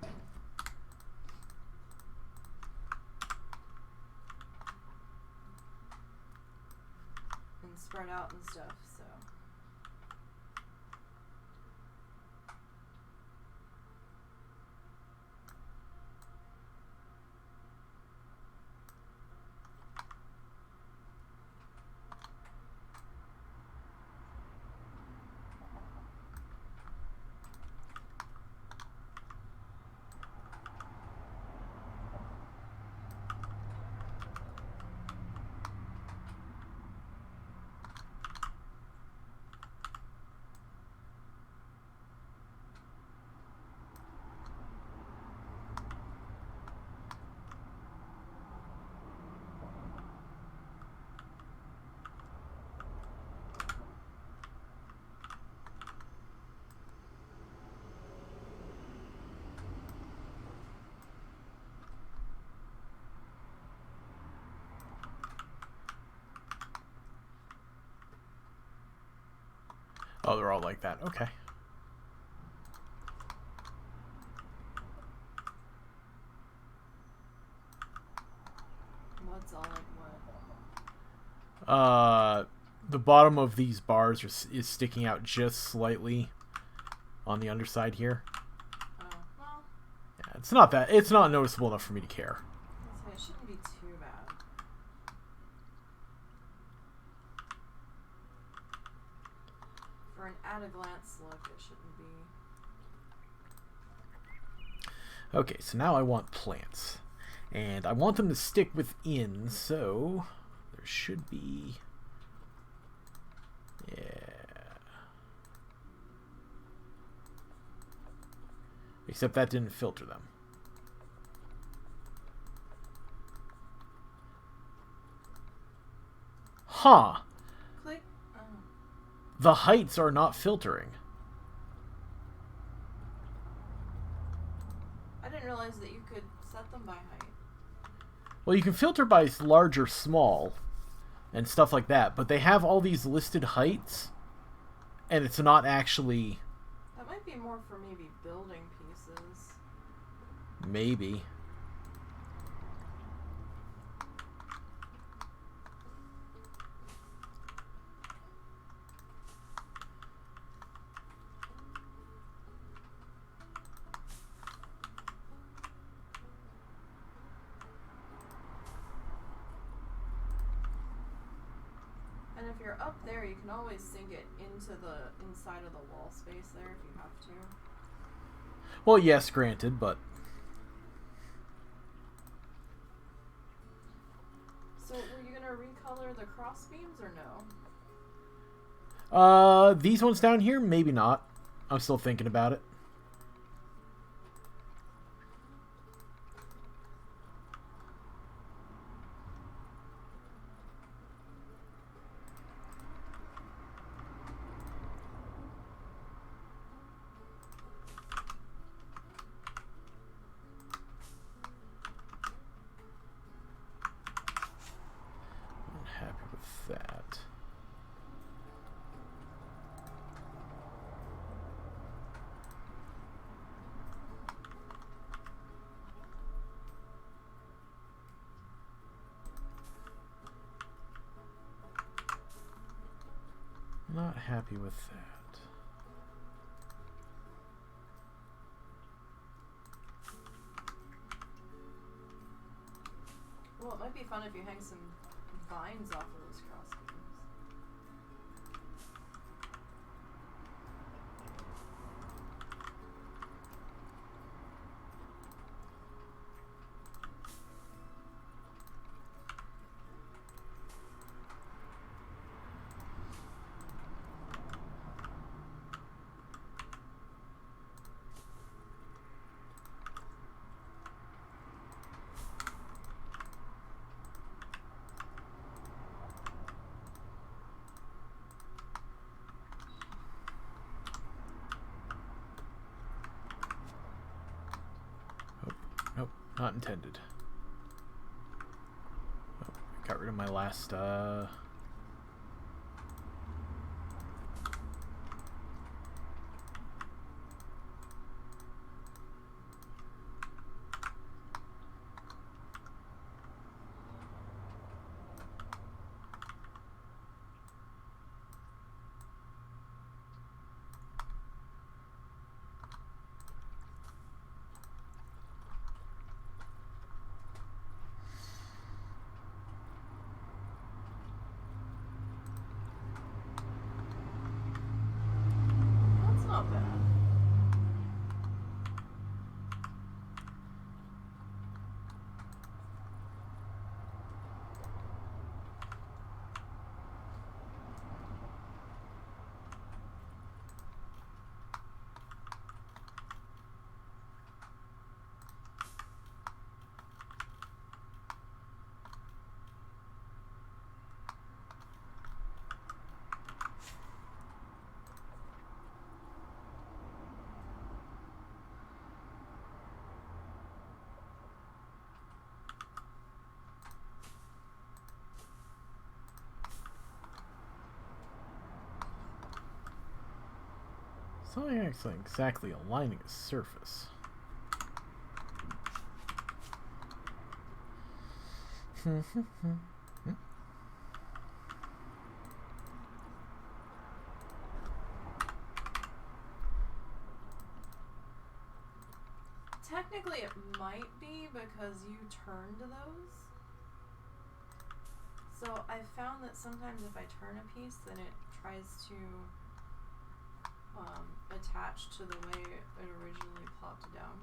And spread out and stuff, so... Oh, they're all like that. Okay. What's all like what? The bottom of these bars is sticking out just slightly on the underside here. Oh, well... Yeah, it's not noticeable enough for me to care. It shouldn't be too bad. For an at-a-glance look, it shouldn't be. Okay, so now I want plants. And I want them to stick within, so there should be... Yeah. Except that didn't filter them. Huh. Click. Oh. The heights are not filtering. I didn't realize that you could set them by height. Well, you can filter by large or small and stuff like that, but they have all these listed heights, and it's not actually... That might be more for maybe building pieces. Maybe. And if you're up there, you can always sink it into the inside of the wall space there if you have to. Well, yes, granted, but... So, were you gonna recolor the cross beams or no? These ones down here? Maybe not. I'm still thinking about it. Happy with that. Not happy with that. Well, it might be fun if you hang some vines off of those cross beams. Nope, not intended. Oh, got rid of my last, That's not bad. it's not actually exactly aligning a surface. Technically, it might be because you turned those. So I found that sometimes if I turn a piece, then it tries to attach to the way it originally plopped down.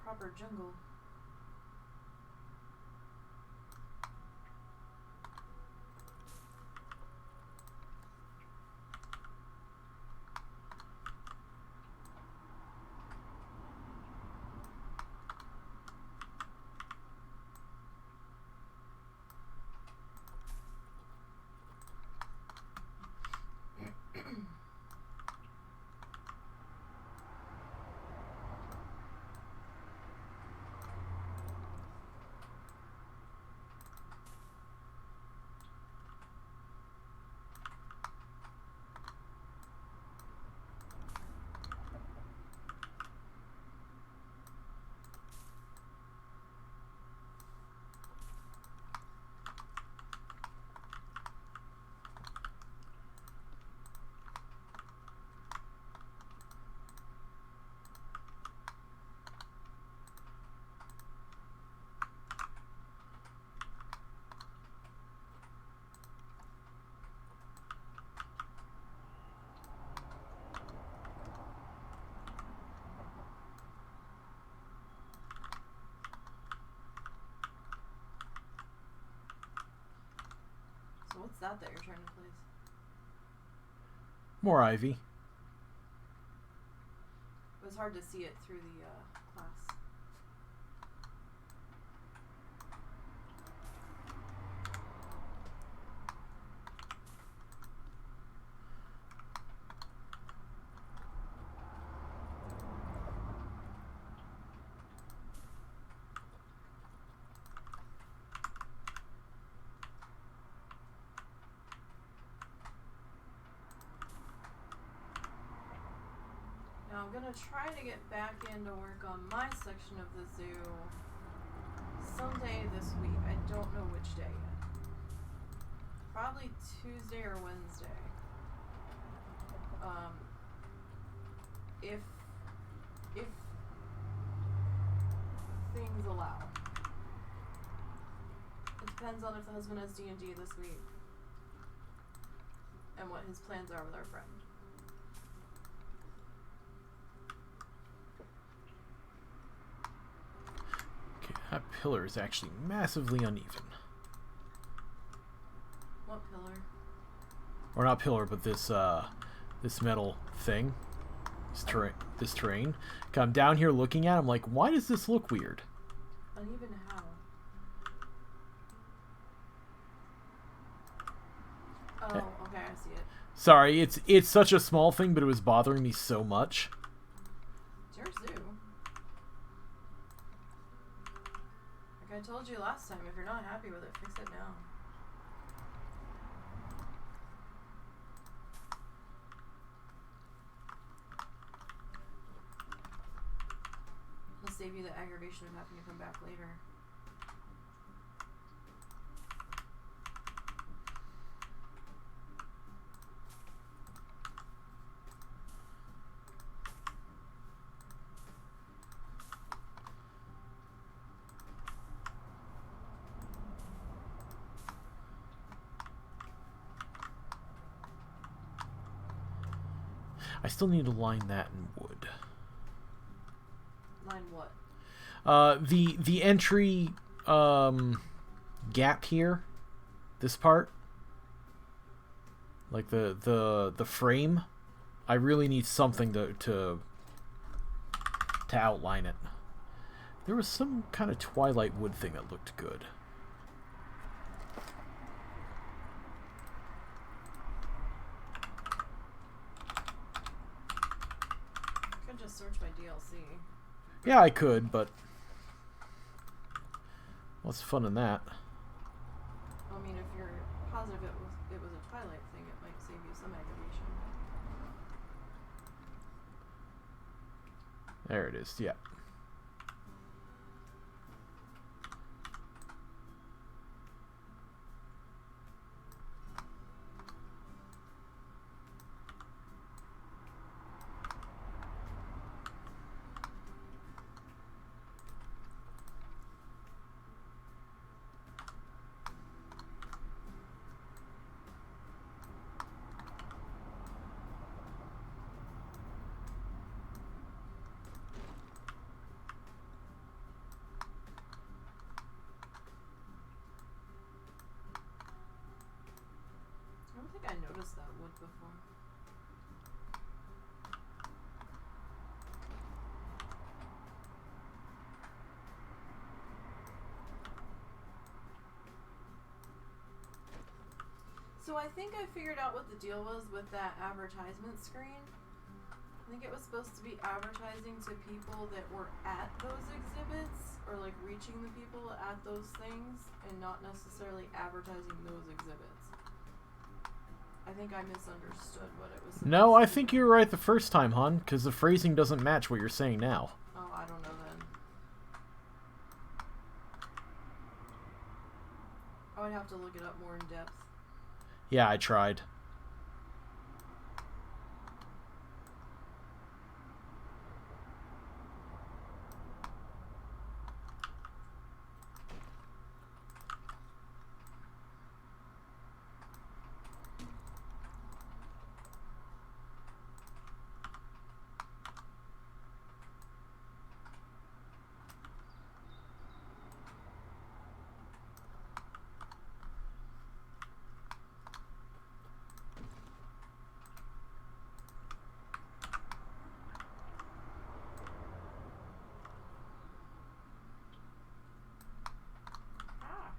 proper jungle. So what's that you're trying to place? More ivy. It was hard to see it through the glass. Now I'm gonna try to get back in to work on my section of the zoo someday this week. I don't know which day yet. Probably Tuesday or Wednesday. If things allow. It depends on if the husband has D&D this week and what his plans are with our friend. That pillar is actually massively uneven. What pillar? Or not pillar, but this this metal thing. This terrain. I'm down here looking at it, I'm like, why does this look weird? Uneven how? Oh, okay, I see it. Sorry, it's such a small thing, but it was bothering me so much. It's your zoo. Like I told you last time, if you're not happy with it, fix it now. It'll save you the aggravation of having to come back later. I still need to line that in wood. Line what? The entry gap here, this part, like the frame, I really need something to outline it. There was some kind of twilight wood thing that looked good. I could just search by DLC. Yeah, I could, but what's fun in that? I mean, if you're positive it was a Twilight thing, it might save you some aggravation. There it is, yeah. wood before. So I think I figured out what the deal was with that advertisement screen. I think it was supposed to be advertising to people that were at those exhibits, or like reaching the people at those things, and not necessarily advertising those exhibits. I think I misunderstood what it was supposed No, I to think be. you were right the first time, hon, because the phrasing doesn't match what you're saying now. Oh, I don't know then. I would have to look it up more in depth. Yeah, I tried. Ah.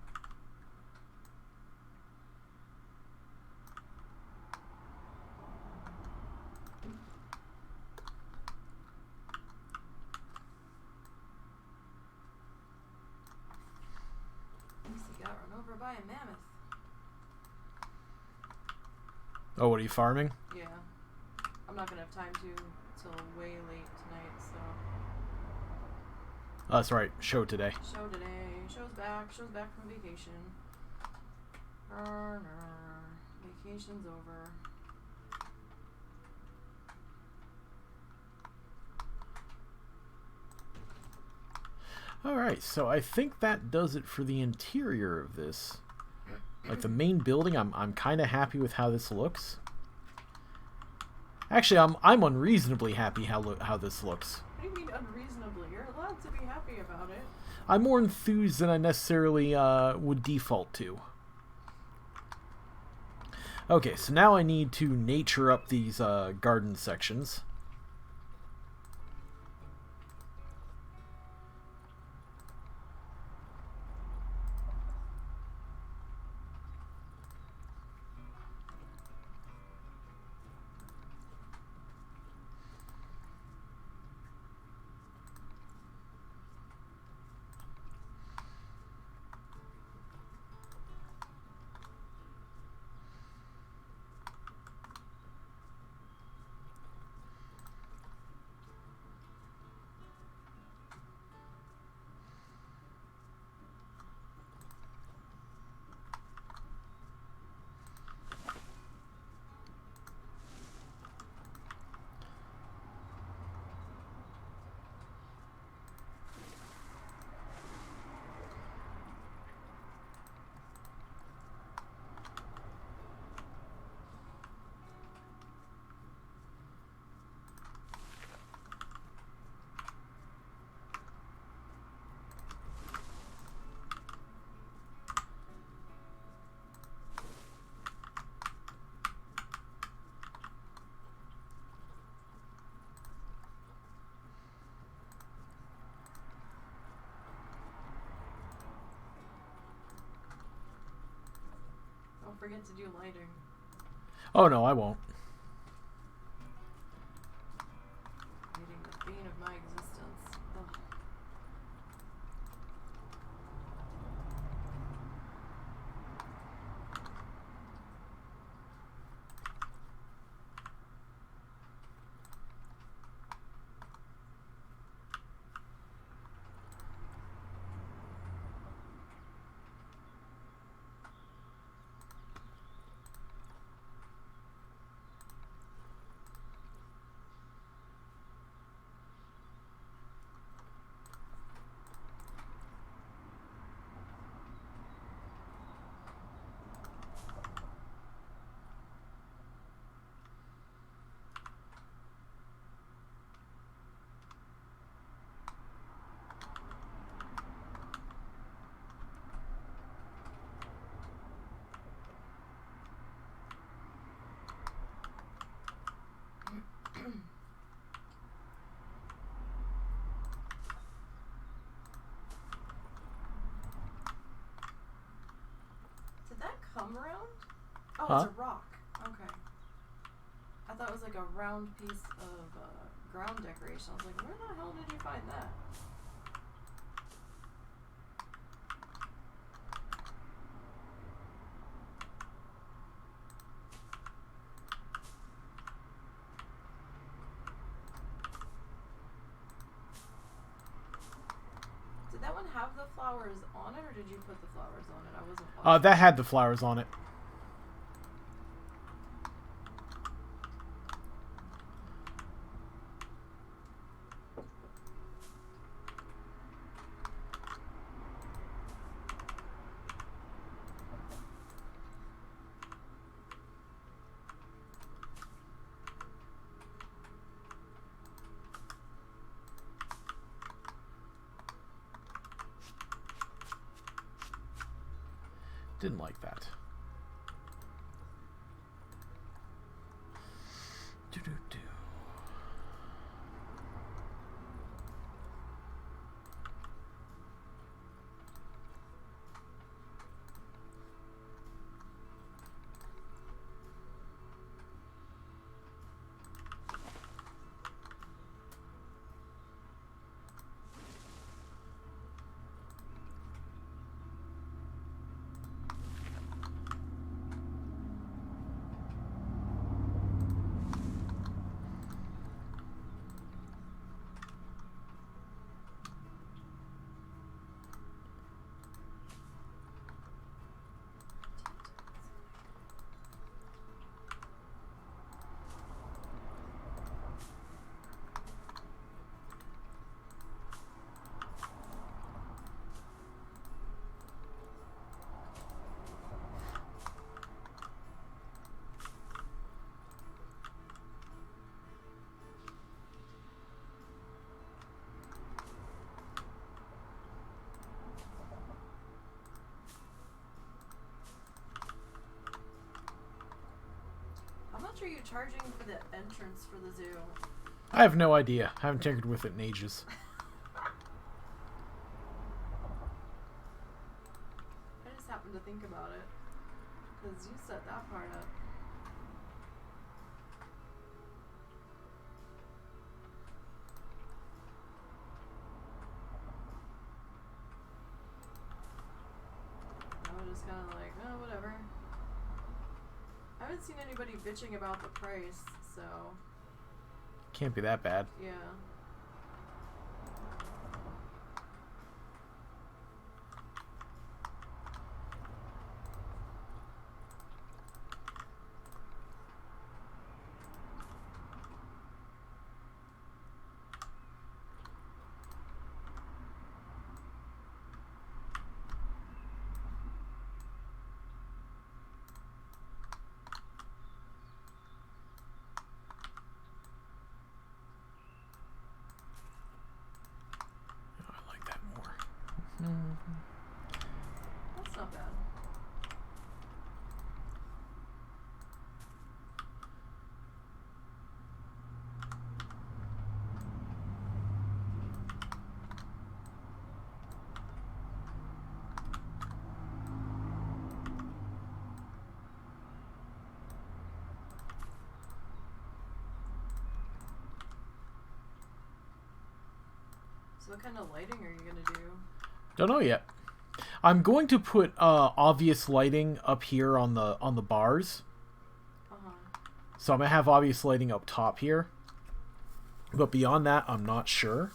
Nisey got run over by a mammoth. Oh, what are you farming? Yeah. I'm not gonna have time to till way late tonight, so. Oh, that's right, show today. Show today. Show's back. Show's back from vacation. Vacation's over. Alright, so I think that does it for the interior of this. Like the main building, I'm kind of happy with how this looks. Actually, I'm unreasonably happy how this looks. What do you mean unreasonably? You're allowed to be happy about it. I'm more enthused than I necessarily would default to. Okay, so now I need to nature up these garden sections. Don't forget to do lighting. Oh no, I won't. Reading the bane of my existence. Ugh. Huh? It's a rock. Okay. I thought it was like a round piece of ground decoration. I was like, where the hell did you find that? Did that one have the flowers on it, or did you put the flowers on it? I wasn't watching. That had the flowers on it. Didn't like that. Do-do-do. How much are you charging for the entrance for the zoo? I have no idea. I haven't tinkered with it in ages. I just happened to think about it. Because you set that part up. I was just kind of like, oh, whatever. I haven't seen anybody bitching about the price, so Can't be that bad. yeah. Oh, I like that more. That's not bad. So what kind of lighting are you gonna do? Don't know yet. I'm going to put obvious lighting up here on the bars. Uh-huh. So I'm gonna have obvious lighting up top here. But beyond that, I'm not sure.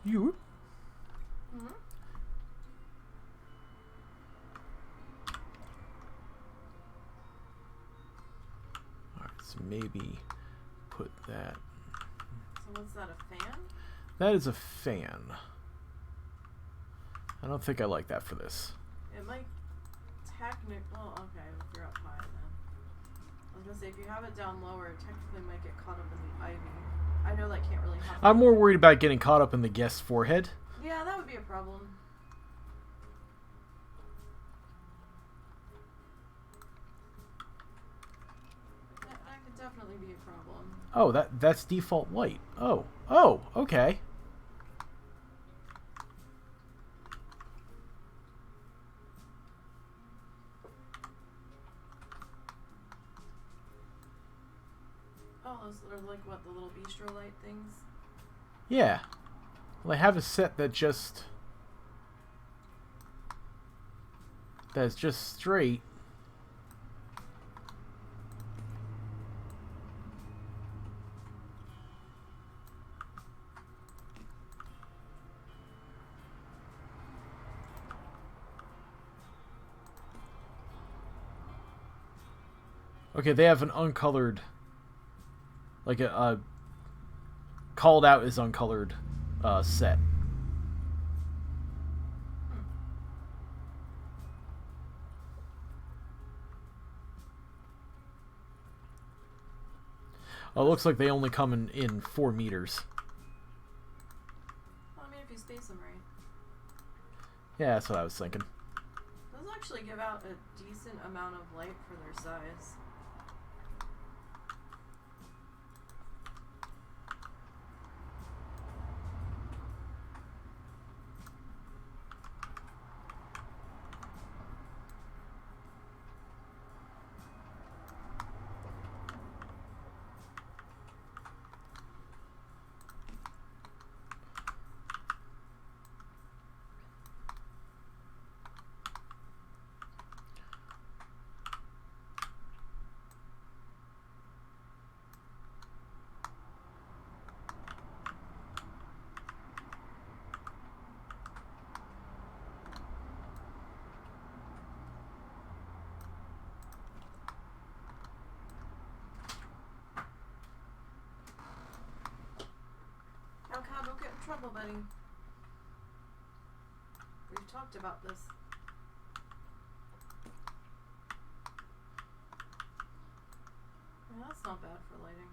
You? Mm-hmm. Alright, so maybe put that. So what's that, a fan? That is a fan. I don't think I like that for this. It might technically, well, okay, if you're up high then. I was gonna say, if you have it down lower, it technically might get caught up in the ivy. I know that can't really happen. I'm more worried about getting caught up in the guest's forehead. Yeah, that would be a problem. That could definitely be a problem. Oh, that's default white. Oh, okay. Oh, those are like what, the little bistro light things? Yeah. Well, I have a set that's just straight. Okay, they have an uncolored, like a called out as uncolored set. Oh, it looks like they only come in 4 meters. Well, I mean, if you space them right. Yeah, that's what I was thinking. Those actually give out a decent amount of light for their size. Now, Cal, don't get in trouble, buddy. We've talked about this. Yeah, that's not bad for lighting.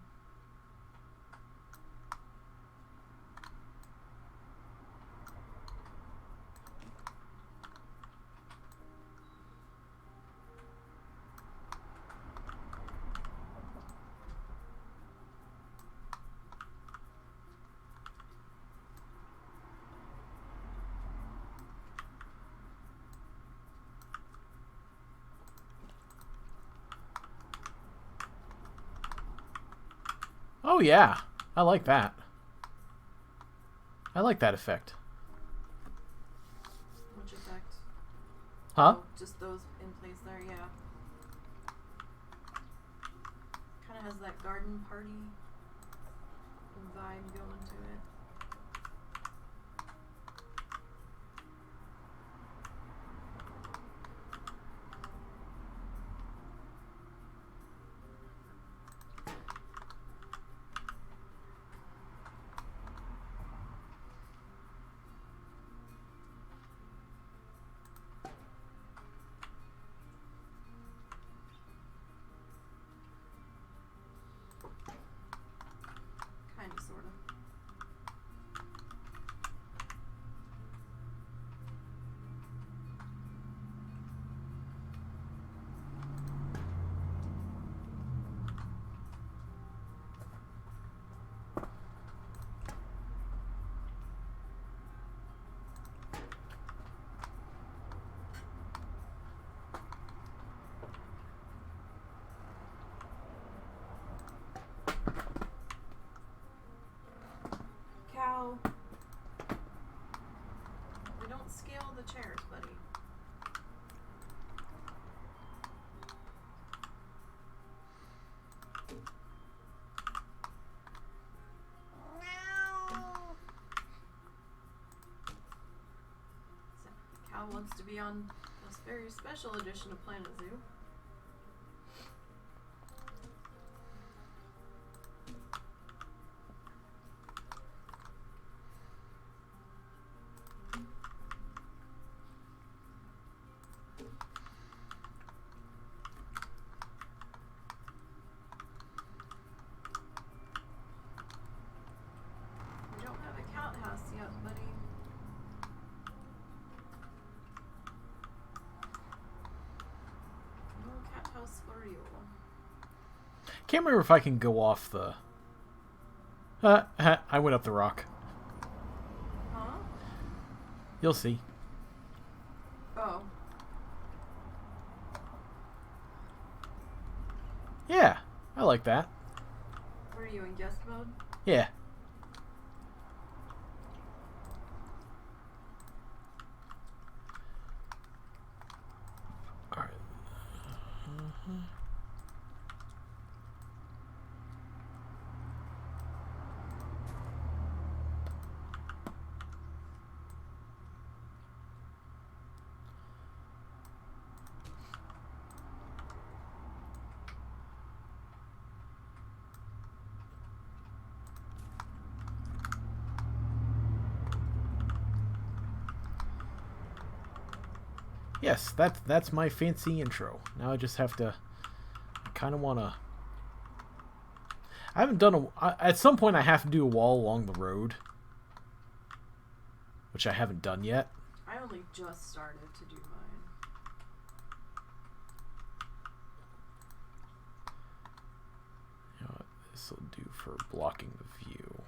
Oh yeah, I like that. I like that effect. Which effect? Huh? Oh, just those in place there, yeah. Kind of has that garden party vibe going to it. Kind of, sort of. Cow. We don't scale the chairs, buddy. So, Cow wants to be on this very special edition of Planet Zoo. We don't have a cat house yet, buddy. you? Can't remember if I can go off the... I went up the rock. Huh? You'll see. Oh. Yeah, I like that. Were you in guest mode? Yeah. Alright. Yes, that's my fancy intro. Now I just have to... I kind of want to... I haven't done a... At some point I have to do a wall along the road. Which I haven't done yet. I only just started to do mine. You know what? This will do for blocking the view.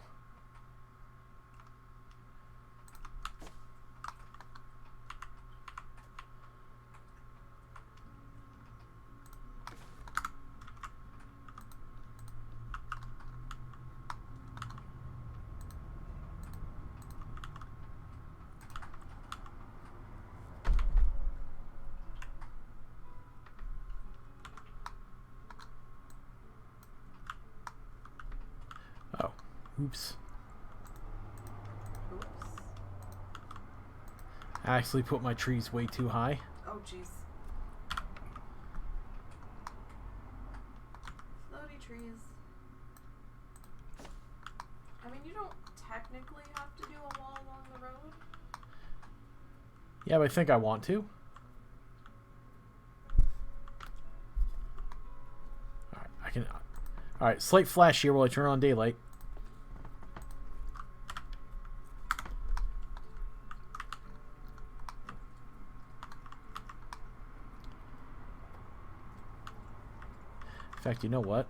Oh, oops. Oops. I actually put my trees way too high. Oh, jeez. Floaty trees. I mean, you don't technically have to do a wall along the road. Yeah, but I think I want to. Alright, I can... Alright, slight flash here while I turn on daylight. In fact, you know what?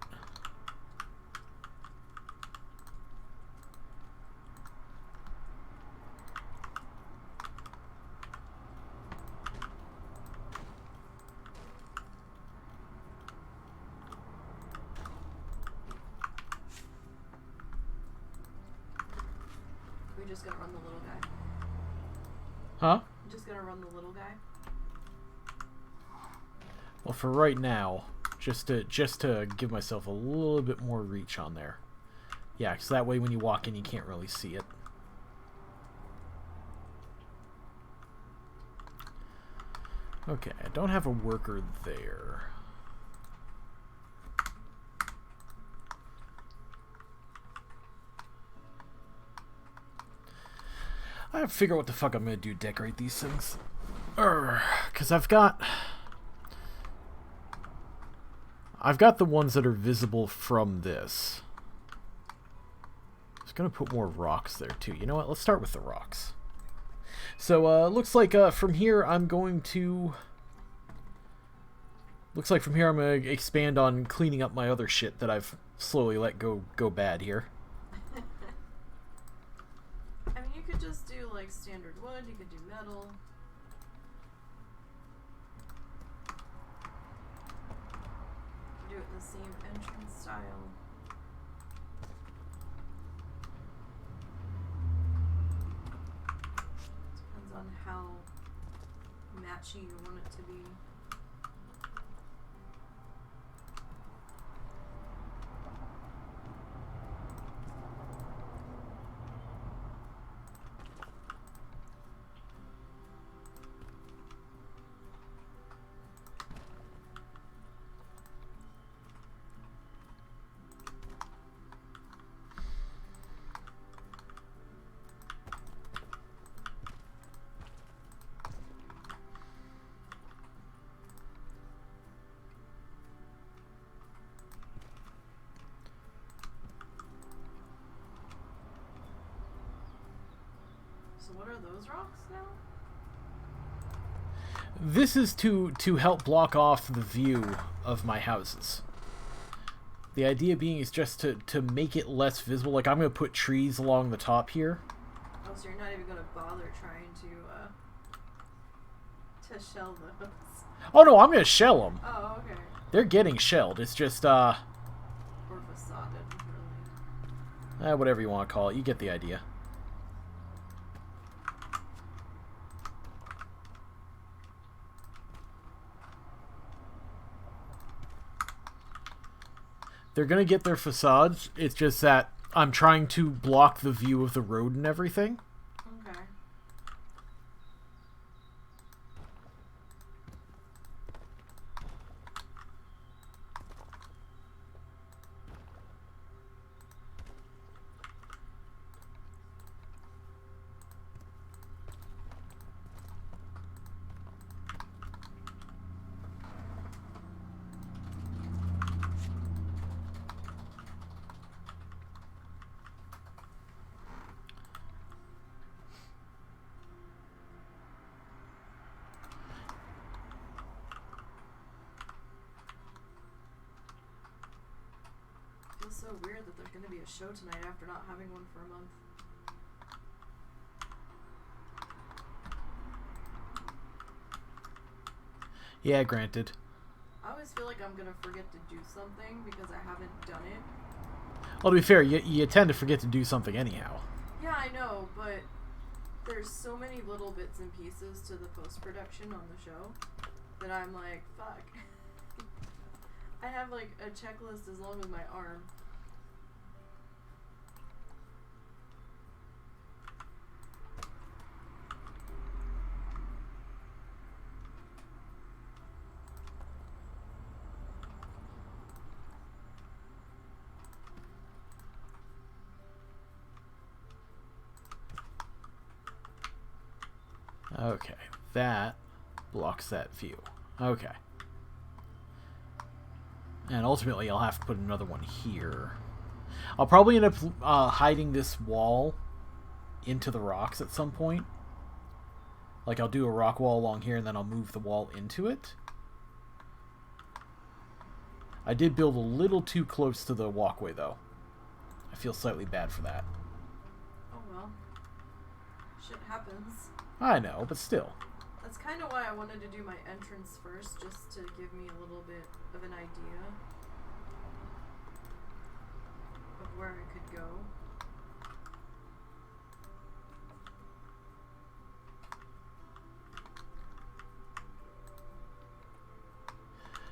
We're just gonna run the little guy. Huh? Just gonna run the little guy. Well, for right now, just to give myself a little bit more reach on there. Yeah, because that way when you walk in, you can't really see it. Okay, I don't have a worker there. I have to figure out what the fuck I'm gonna do to decorate these things. Because I've got the ones that are visible from this. I was gonna put more rocks there too. You know what? Let's start with the rocks. So looks like from here I'm going to expand on cleaning up my other shit that I've slowly let go bad here. I mean, you could just do like standard wood, you could do metal. Do it in the same entrance style. Depends on how matchy you want it to be. So what are those rocks now? This is to help block off the view of my houses. The idea being is just to make it less visible. Like, I'm going to put trees along the top here. Oh, so you're not even going to bother trying to shell those? Oh, no, I'm going to shell them. Oh, okay. They're getting shelled. It's just, Or facaded, really. whatever you want to call it. You get the idea. They're going to get their facades. It's just that I'm trying to block the view of the road and everything. Okay. Feels so weird that there's going to be a show tonight after not having one for a month. Yeah, granted. I always feel like I'm going to forget to do something because I haven't done it. Well, to be fair, you tend to forget to do something anyhow. Yeah, I know, but there's so many little bits and pieces to the post-production on the show that I'm like, fuck. I have like a checklist as long as my arm. Okay, that blocks that view. Okay. And ultimately, I'll have to put another one here. I'll probably end up hiding this wall into the rocks at some point. Like, I'll do a rock wall along here, and then I'll move the wall into it. I did build a little too close to the walkway, though. I feel slightly bad for that. Oh well. Shit happens. I know, but still. That's kind of why I wanted to do my entrance first, just to give me a little bit of an idea of where I could go.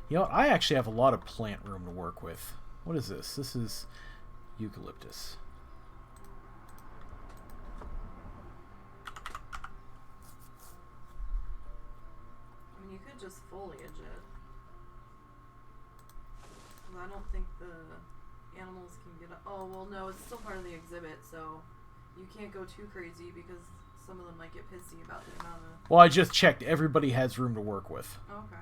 You know, I actually have a lot of plant room to work with. What is this? This is eucalyptus. I mean, you could just foliage it. I don't think the animals can get up. Oh, well, no, it's still part of the exhibit, so you can't go too crazy because some of them might get pissy about the amount of... Well, I just checked. Everybody has room to work with. Oh, okay.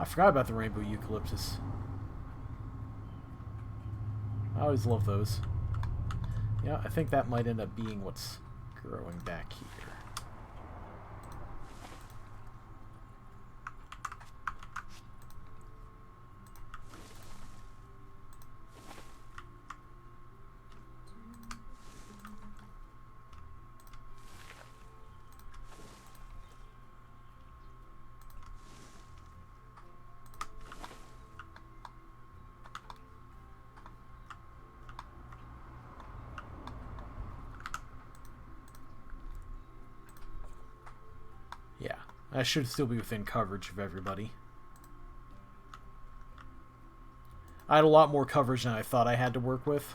I forgot about the rainbow eucalyptus. I always love those. Yeah, I think that might end up being what's growing back here. Yeah, I should still be within coverage of everybody. I had a lot more coverage than I thought I had to work with.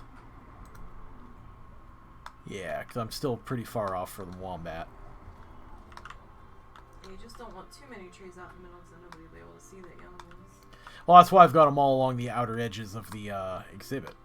Yeah, because I'm still pretty far off from the wombat. You just don't want too many trees out in the middle so nobody will be able to see the animals. Well, that's why I've got them all along the outer edges of the exhibit.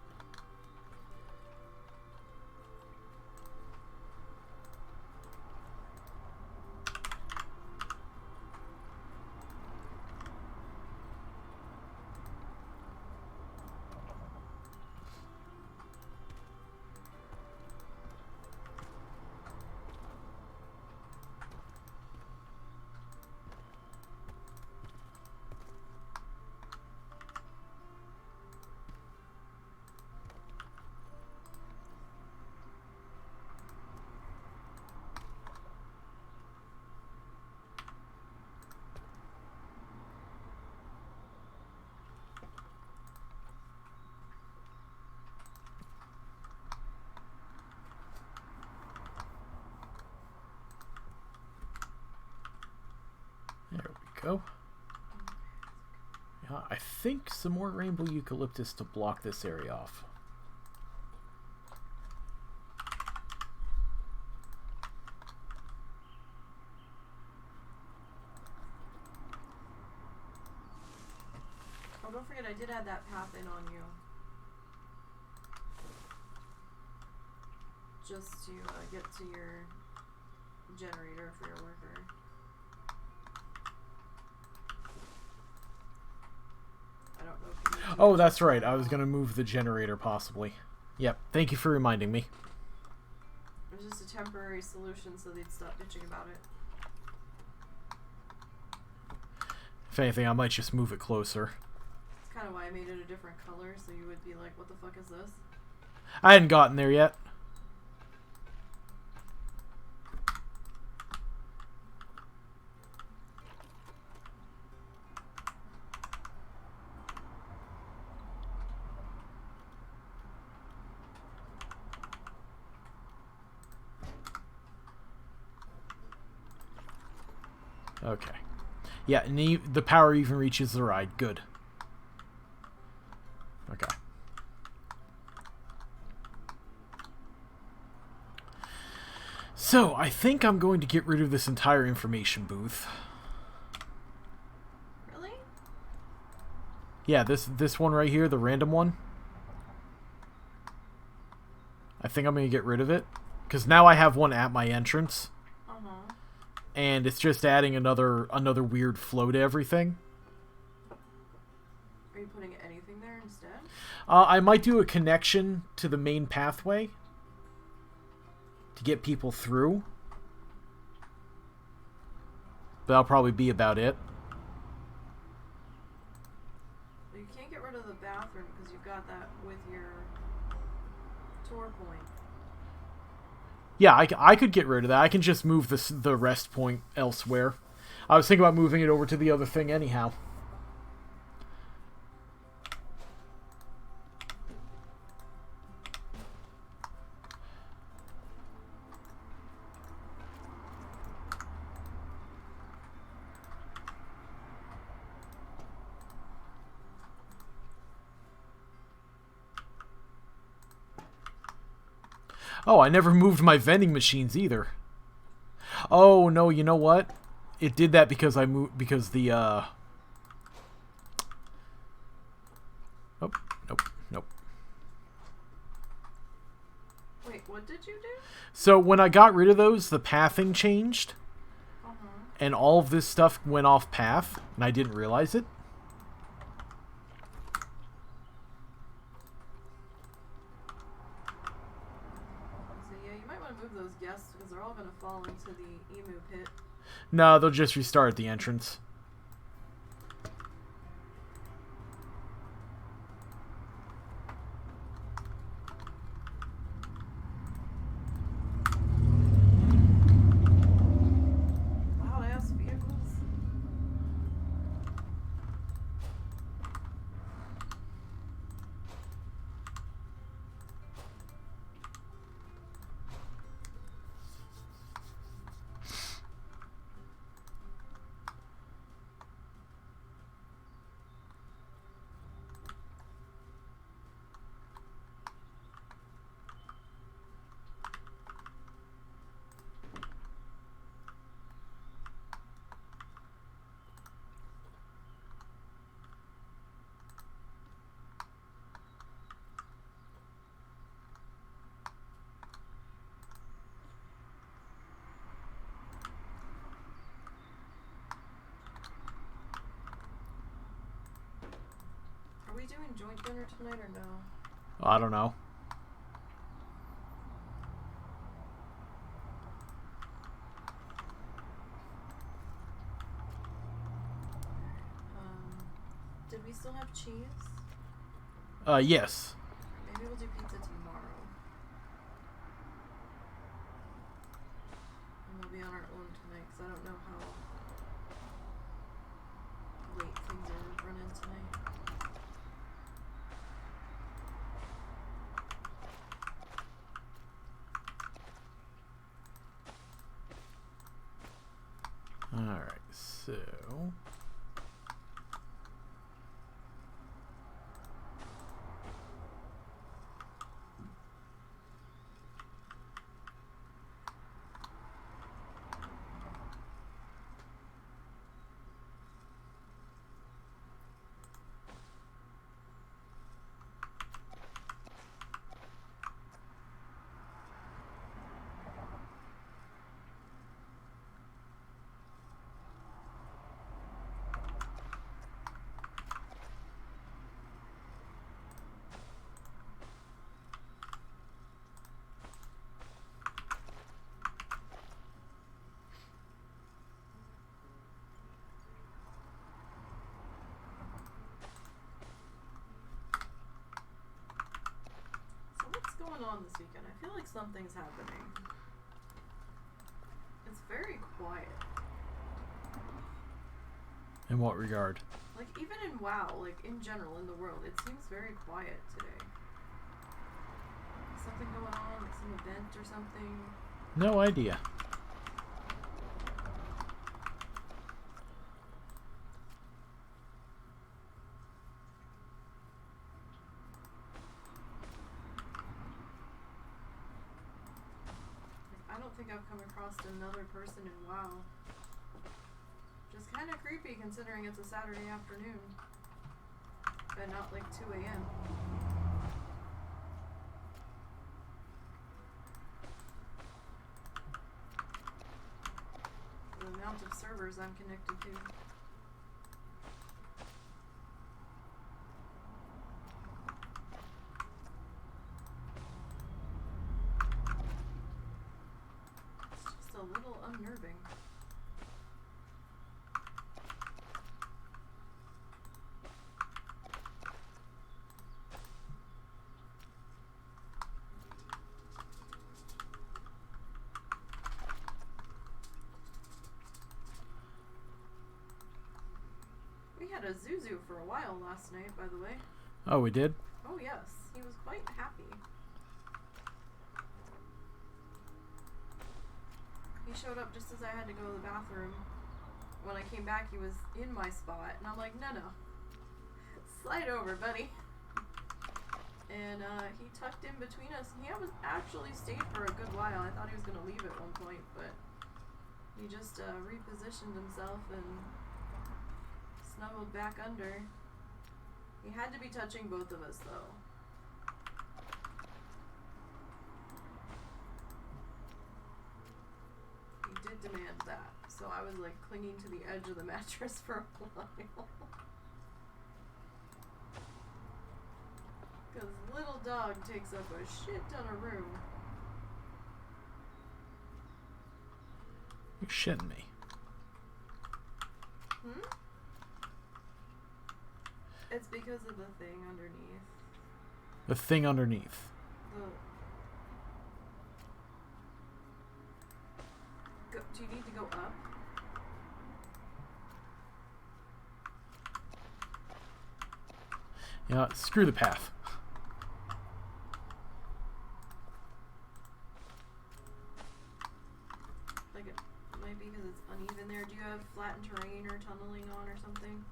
go. Yeah, I think some more rainbow eucalyptus to block this area off. Oh, don't forget I did add that path in on you. Just to get to your generator for your worker. I don't know if you Oh, that's right. I was going to move the generator, possibly. Yep. Thank you for reminding me. It was just a temporary solution so they'd stop bitching about it. If anything, I might just move it closer. That's kind of why I made it a different color, so you would be like, what the fuck is this? I hadn't gotten there yet. Okay. Yeah, and the power even reaches the ride. Good. Okay. So, I think I'm going to get rid of this entire information booth. Really? Yeah, this one right here, the random one. I think I'm going to get rid of it. Because now I have one at my entrance. Uh-huh. And it's just adding another weird flow to everything. Are you putting anything there instead? I might do a connection to the main pathway to get people through. But that'll probably be about it. You can't get rid of the bathroom because you've got that with your tour point. Yeah, I could get rid of that. I can just move the rest point elsewhere. I was thinking about moving it over to the other thing anyhow. Oh, I never moved my vending machines either. Oh, no, you know what? It did that because I moved, because the, Oh, nope. Wait, what did you do? So, when I got rid of those, the pathing changed. Uh-huh. And all of this stuff went off path, and I didn't realize it. Those guests because they're all going to fall into the emu pit. No, they'll just restart at the entrance. Loud ass vehicles. Are we doing joint dinner tonight or no? I don't know. Did we still have cheese? Yes. Maybe we'll do pizza tomorrow. And we'll be on our own tonight because I don't know how late things are running tonight. Alright, So... What's going on this weekend? I feel like something's happening. It's very quiet. In what regard? Like, even in WoW, like, in general, in the world, it seems very quiet today. Something going on, like some event or something? No idea. I don't think I've come across another person in WoW. Just kind of creepy considering it's a Saturday afternoon. And not like 2 a.m. The amount of servers I'm connected to. A little unnerving. We had a Zuzu for a while last night, by the way. Oh, we did? Oh yes, he was quite happy. He showed up just as I had to go to the bathroom. When I came back, he was in my spot, and I'm like, no, slide over, buddy. And he tucked in between us. He was actually stayed for a good while. I thought he was going to leave at one point, but he just repositioned himself and snuggled back under. He had to be touching both of us, though. Did demand that, so I was like clinging to the edge of the mattress for a while. Because little dog takes up a shit ton of room. You're shitting me. Hmm? It's because of the thing underneath. The thing underneath. Do you need to go up? Yeah, screw the path. Like it might be because it's uneven there. Do you have flattened terrain or tunneling on or something?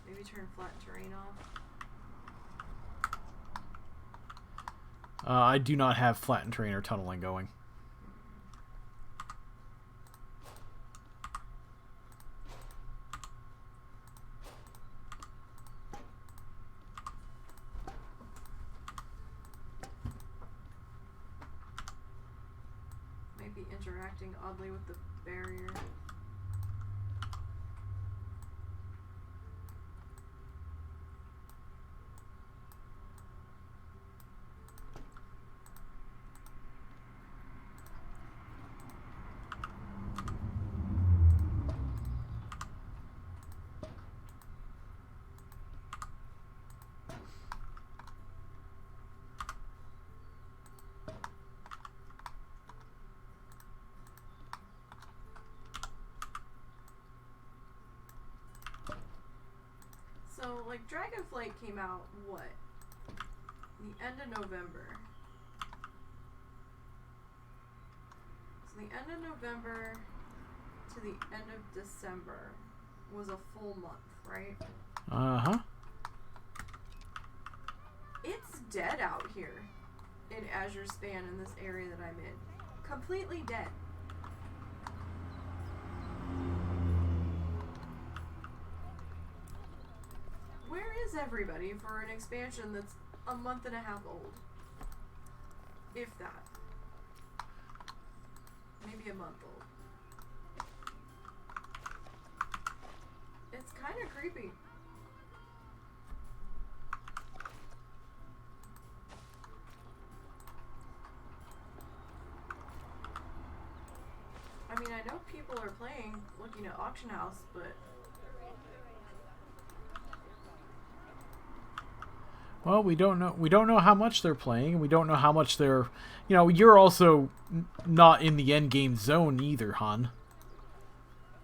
Maybe turn flattened terrain off. I do not have flattened terrain or tunneling going. Maybe interacting oddly with the barrier. So, like, Dragonflight came out, what? The end of November. So, the end of November, to the end of December was a full month, right? Uh-huh. It's dead out here in Azure Span in this area that I'm in. Completely dead. Where is everybody for an expansion that's a month and a half old? If that. Maybe a month old. It's kind of creepy. I mean, I know people are playing, looking at Auction House, but... Well, we don't know. We don't know how much they're playing, and we don't know how much they're... You know, you're also not in the end game zone either, hon.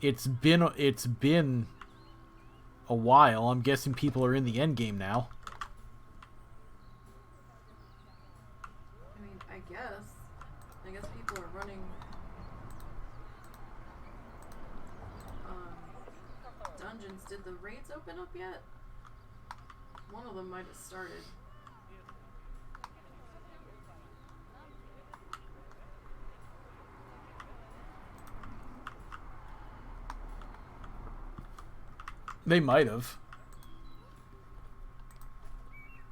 It's been a while. I'm guessing people are in the end game now. I mean, I guess people are running dungeons. Did the raids open up yet? One of them might have started. They might have.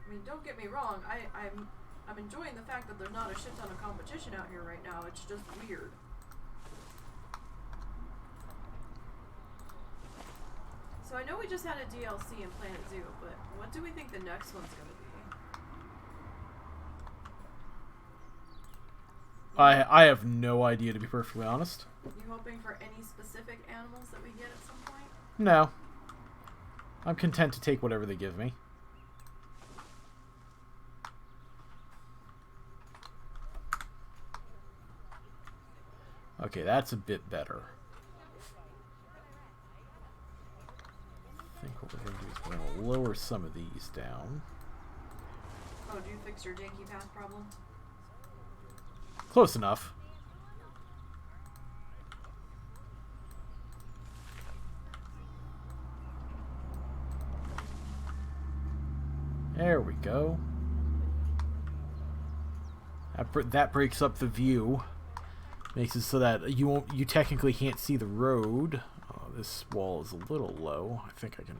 I mean, don't get me wrong. I'm enjoying the fact that there's not a shit ton of competition out here right now. It's just weird. So I know we just had a DLC in Planet Zoo, but what do we think the next one's gonna be? I have no idea, to be perfectly honest. You hoping for any specific animals that we get at some point? No. I'm content to take whatever they give me. Okay, that's a bit better. I think what we're going to do is we're going to lower some of these down. Oh, did you fix your janky path problem? Close enough. There we go. That breaks up the view. Makes it so that you technically can't see the road. Oh, this wall is a little low. I think I can.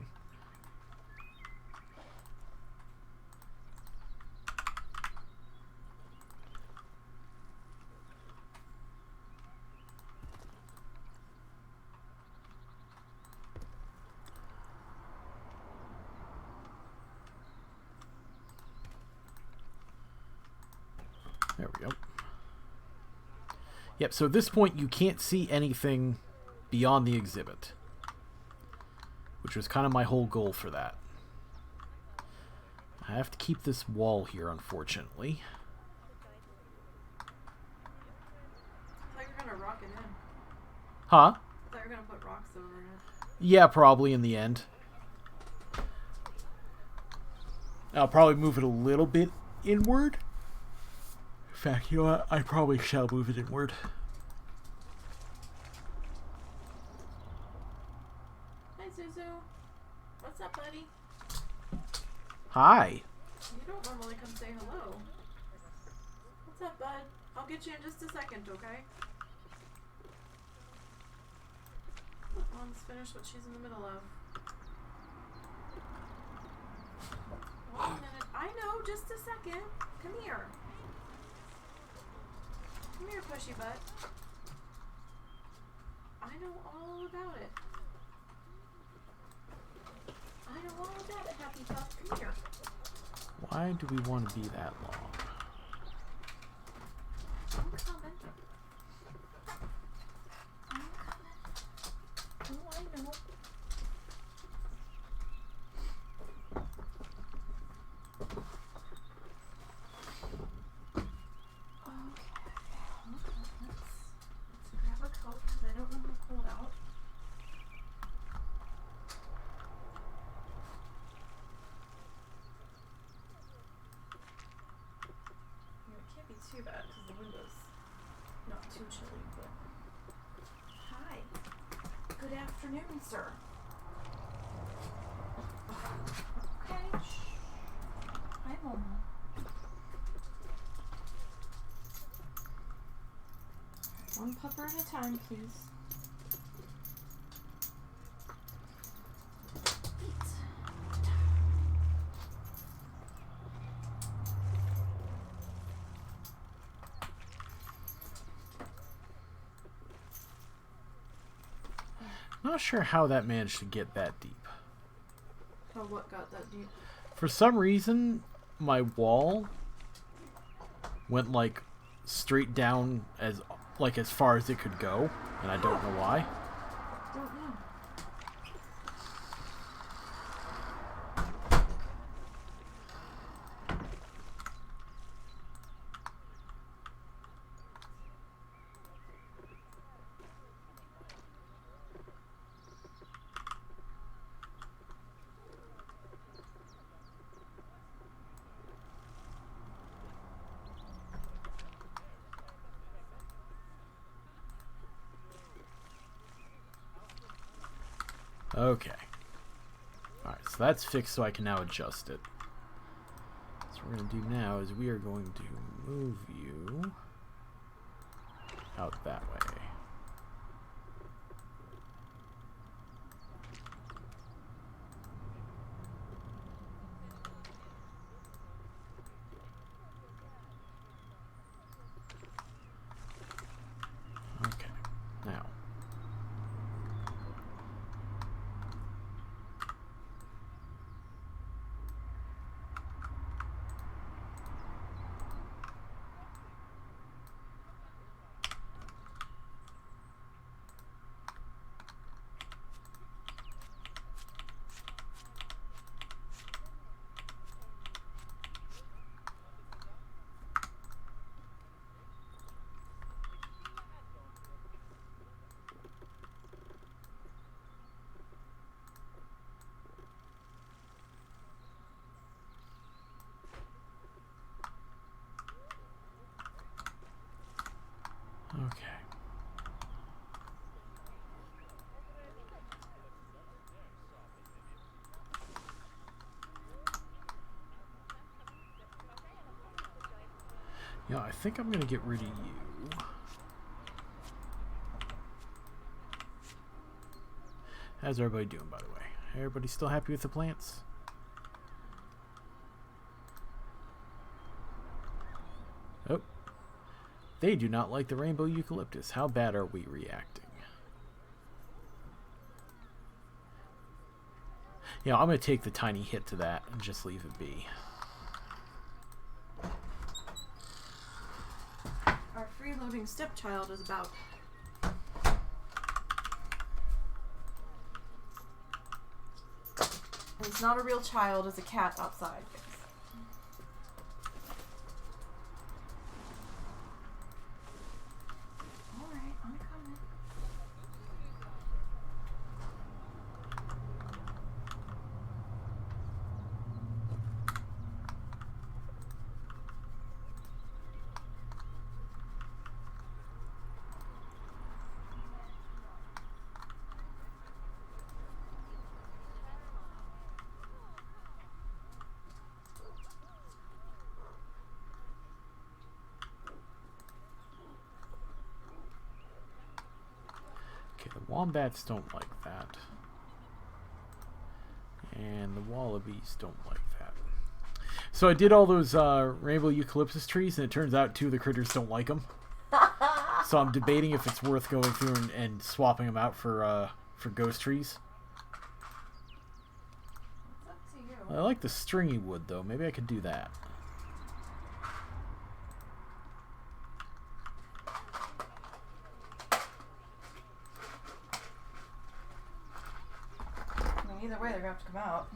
There we go. Yep, so at this point you can't see anything beyond the exhibit, which was kind of my whole goal for that. I have to keep this wall here, unfortunately. I thought you were gonna rock it in. Huh? I thought you were gonna put rocks over it. Yeah, probably in the end. I'll probably move it a little bit inward. In fact, you know what? I probably shall move it inward. Hi, Zuzu. What's up, buddy? Hi. You don't normally come say hello. What's up, bud? I'll get you in just a second, okay? Mom's finished what she's in the middle of. 1 minute. I know, just a second. Come here. Come here, pushy butt. I know all about it. I know all about it, Happy Pup. Come here. Why do we want to be that long? I'm coming. I'm coming. Oh, I know. Too bad because the window's not too chilly, but hi. Good afternoon, sir. Okay, shh. Hi, Mama. One pupper at a time, please. Eat. Not sure how that managed to get that deep. How what got that deep? For some reason, my wall went like straight down as far as it could go, and I don't know why. Don't know. Okay. Alright, so that's fixed, so I can now adjust it. So what we're going to do now is we are going to move you out that way. Okay, now. Okay. Yeah, I think I'm gonna get rid of you. How's everybody doing, by the way? Everybody still happy with the plants? Oh. They do not like the rainbow eucalyptus. How bad are we reacting? Yeah, I'm going to take the tiny hit to that and just leave it be. Our freeloading stepchild is about. And it's not a real child, it's a cat outside. Alright, I'm coming. Okay, the wombats don't like that. And the wallabies don't like that. So I did all those rainbow eucalyptus trees, and it turns out two of the critters don't like them. So I'm debating if it's worth going through and swapping them out for ghost trees. It's up to you. I like the stringy wood, though. Maybe I could do that. I mean, either way, they're gonna have to come out.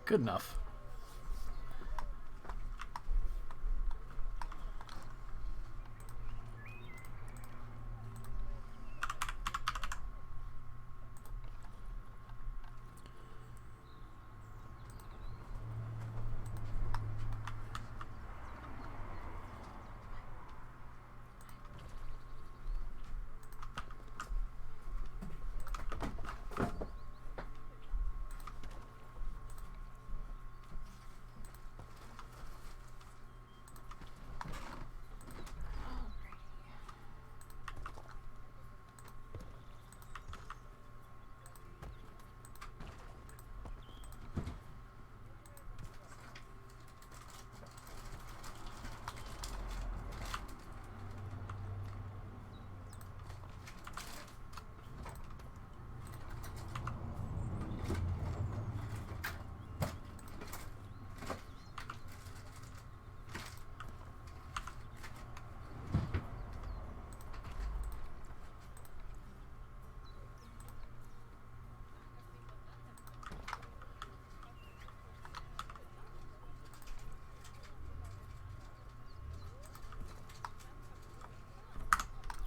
Good enough.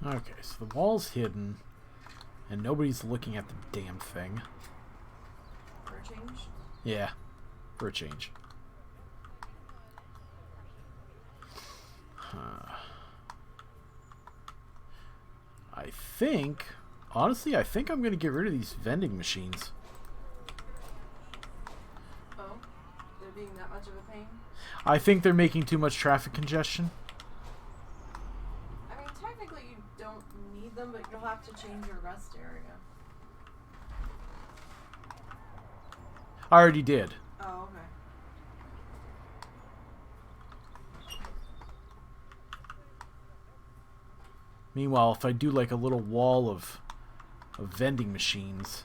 Okay, so the wall's hidden, and nobody's looking at the damn thing. For a change? Yeah, for a change. I think, honestly, I think I'm going to get rid of these vending machines. Oh? They're being that much of a pain? I think they're making too much traffic congestion. I mean, technically you don't need them, but you'll have to change your rest area. I already did. Oh, okay. Meanwhile, if I do like a little wall of vending machines...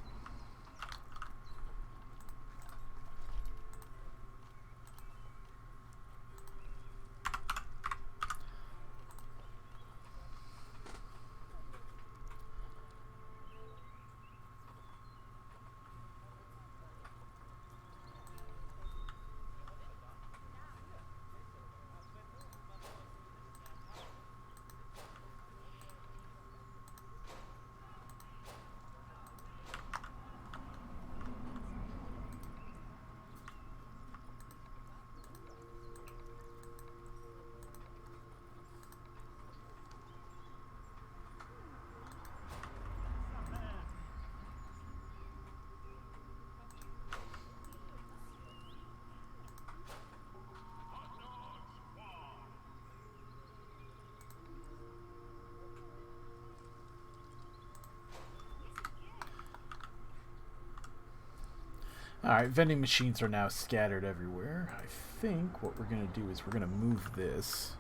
Alright, vending machines are now scattered everywhere. I think what we're going to do is we're going to move this.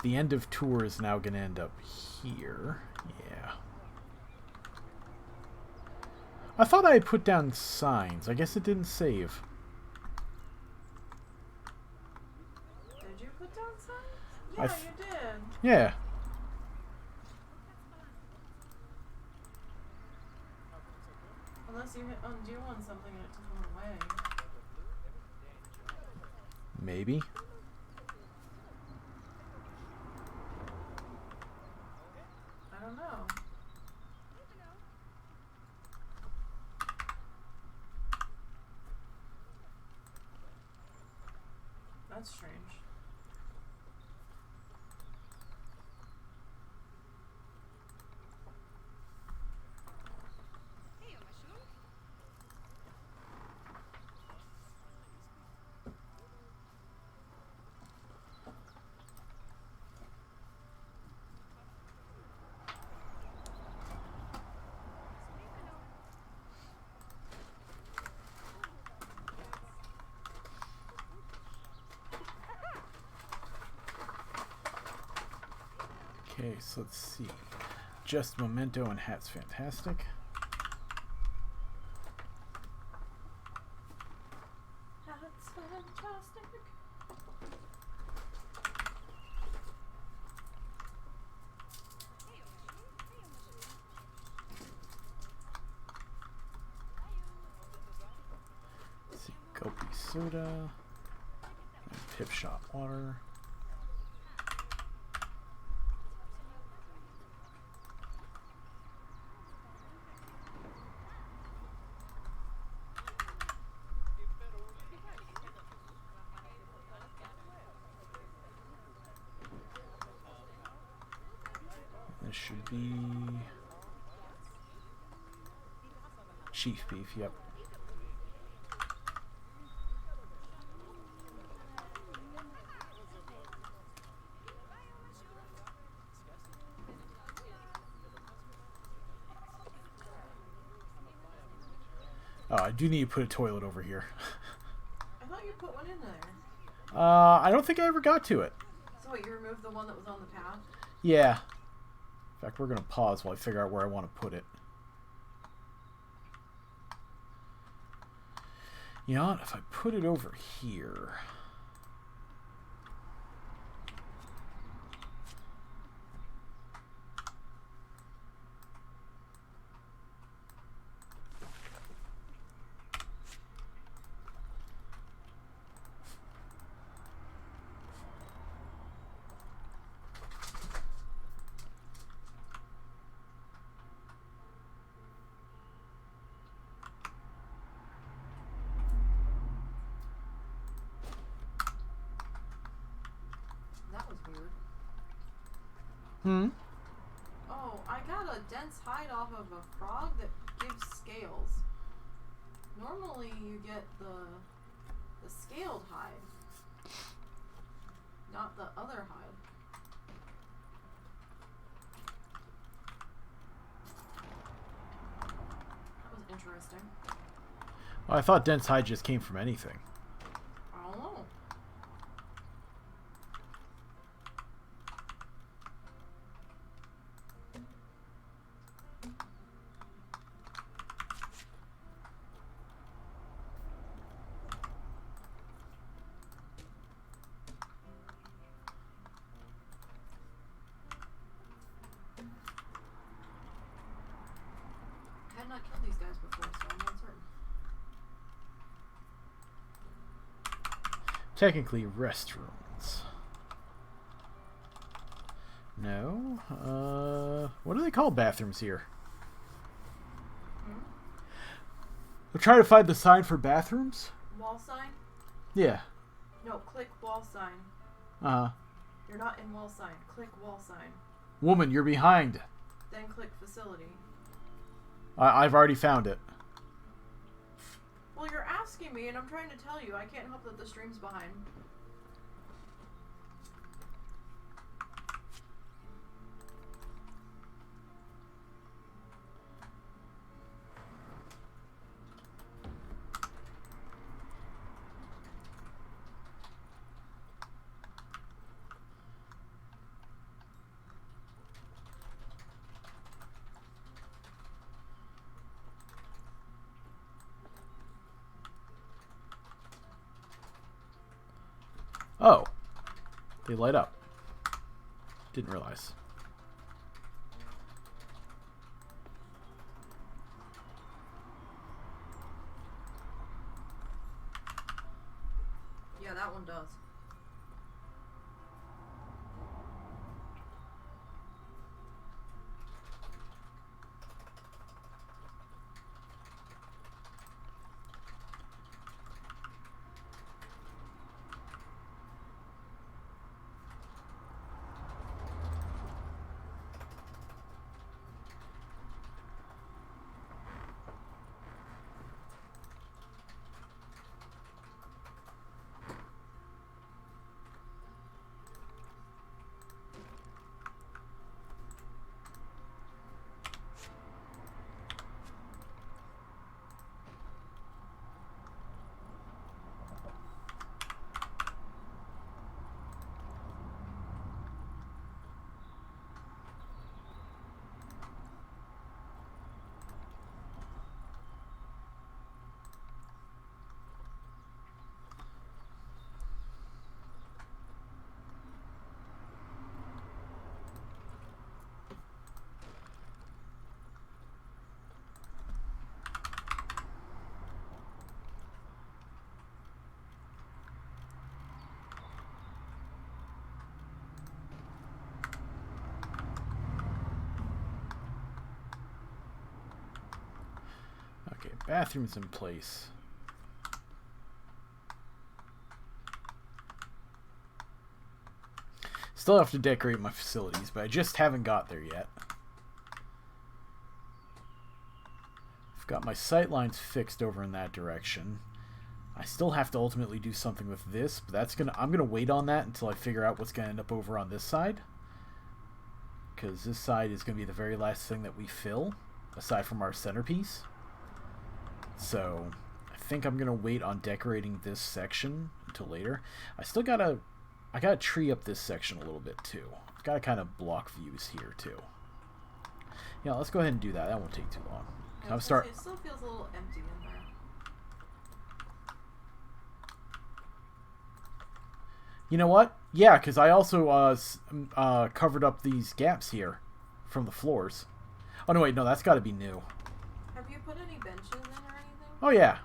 The end of tour is now going to end up here. Yeah. I thought I had put down signs. I guess it didn't save. Did you put down signs? Yeah, you did. Yeah. Unless you hit undo on something and it took them away. Maybe. I don't know. That's strange. Okay, so let's see. Just Memento and Hat's fantastic. That's fantastic. Let's see, go soda. And Pip Shot water. This should be chief beef, yep. Oh, I do need to put a toilet over here. I thought you put one in there. I don't think I ever got to it. So what, you removed the one that was on the path? Yeah. In fact, we're going to pause while I figure out where I want to put it. You know what? If I put it over here... Hmm? Oh, I got a dense hide off of a frog that gives scales. Normally you get the scaled hide, not the other hide. That was interesting. Well, I thought dense hide just came from anything. I don't know. I had not killed these guys before, so I'm uncertain. Technically, restrooms. No. What do they call bathrooms here? Hmm? I'm trying to find the sign for bathrooms. Wall sign? Yeah. No, click wall sign. Uh-huh. You're not in wall sign. Click wall sign. Woman, you're behind. Then click facility. I've already found it. Well, you're asking me, and I'm trying to tell you. I can't help that the stream's behind. Oh. They light up. Didn't realize. Yeah, that one does. bathroom's in place. Still have to decorate my facilities, but I just haven't got there yet. I've got my sight lines fixed over in that direction. I still have to ultimately do something with this, but I'm gonna wait on that until I figure out what's gonna end up over on this side. Because this side is gonna be the very last thing that we fill, aside from our centerpiece. So I think I'm gonna wait on decorating this section until later. I gotta tree up this section a little bit too. Gotta kind of block views here too. Yeah, let's go ahead and do that. That won't take too long. Yeah, it still feels a little empty in there. You know what? Yeah, because I also covered up these gaps here from the floors. Oh, no, wait. No, that's got to be new. Have you put any benches in or anything? Oh, yeah.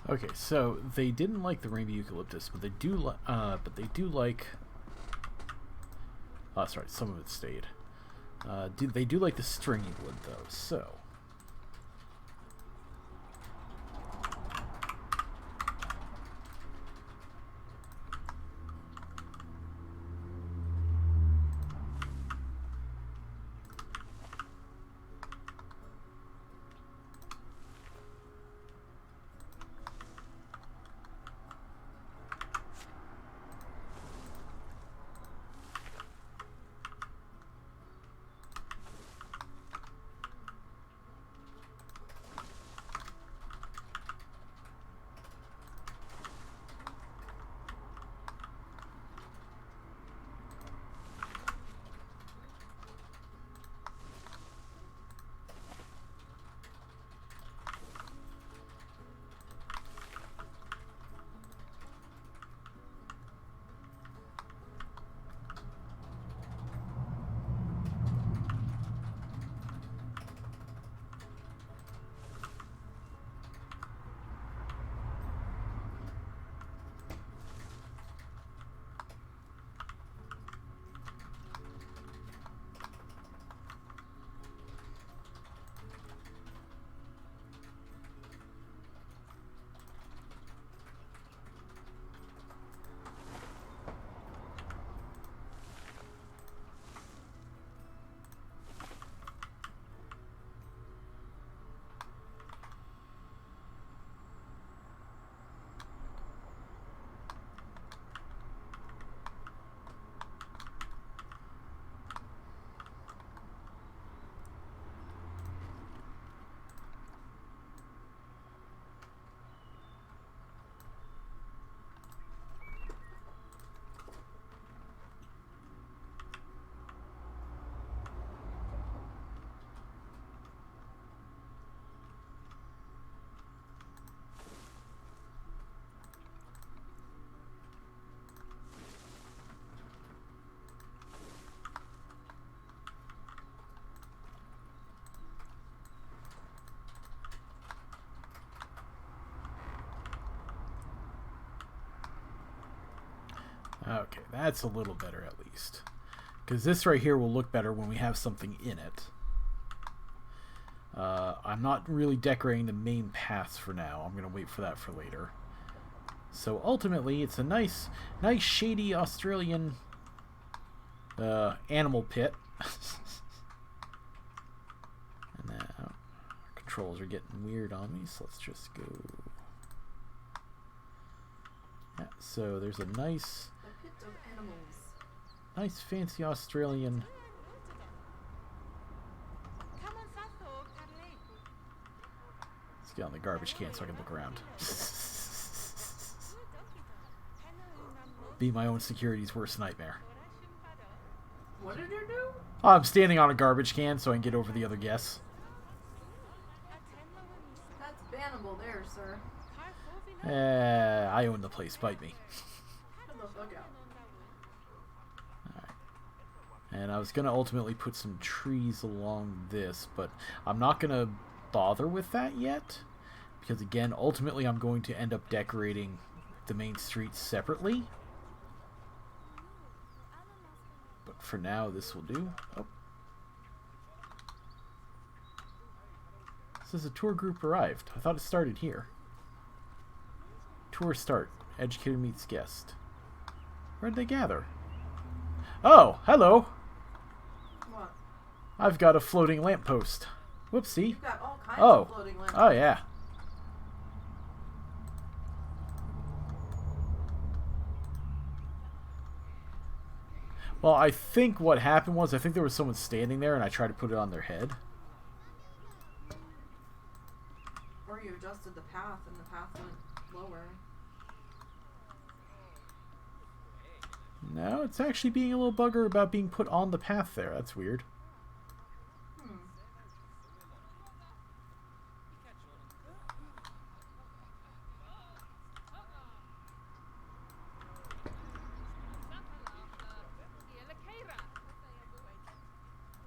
Okay, so they didn't like the rainbow eucalyptus, but they do like. Oh, sorry, some of it stayed. They do like the stringy wood though, so. Okay, that's a little better at least. Because this right here will look better when we have something in it. I'm not really decorating the main paths for now. I'm going to wait for that for later. So ultimately, it's a nice shady Australian animal pit. And now controls are getting weird on me, so let's just go. Yeah, so there's a nice pit of animals. Nice fancy Australian. Let's get on the garbage can so I can look around. Be my own security's worst nightmare. What did you do? Oh, I'm standing on a garbage can so I can get over the other guests. That's bannable there, sir. I own the place. Bite me. Get the fuck out. Alright. And I was going to ultimately put some trees along this, but I'm not going to bother with that yet. Because again, ultimately I'm going to end up decorating the main streets separately. But for now, this will do. Oh. It says a tour group arrived. I thought it started here. Tour start. Educator meets guest. Where'd they gather? Oh, hello. What? I've got a floating lamppost. Whoopsie. You've got all kinds of floating lamps. Oh, yeah. Well, I think what happened was, I think there was someone standing there and I tried to put it on their head. Or you adjusted the path and the path went lower. No, it's actually being a little bugger about being put on the path there. That's weird.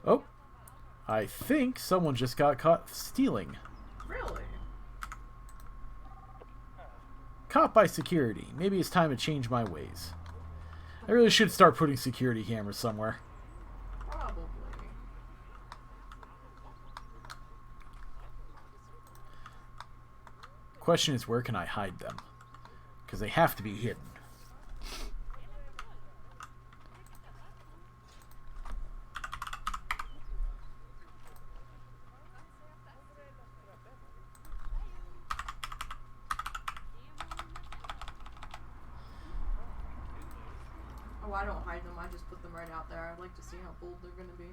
Oh, I think someone just got caught stealing. Really? Caught by security. Maybe it's time to change my ways. I really should start putting security cameras somewhere. Probably. Question is, where can I hide them? Because they have to be hidden. Oh, I don't hide them. I just put them right out there. I'd like to see how bold they're going to be.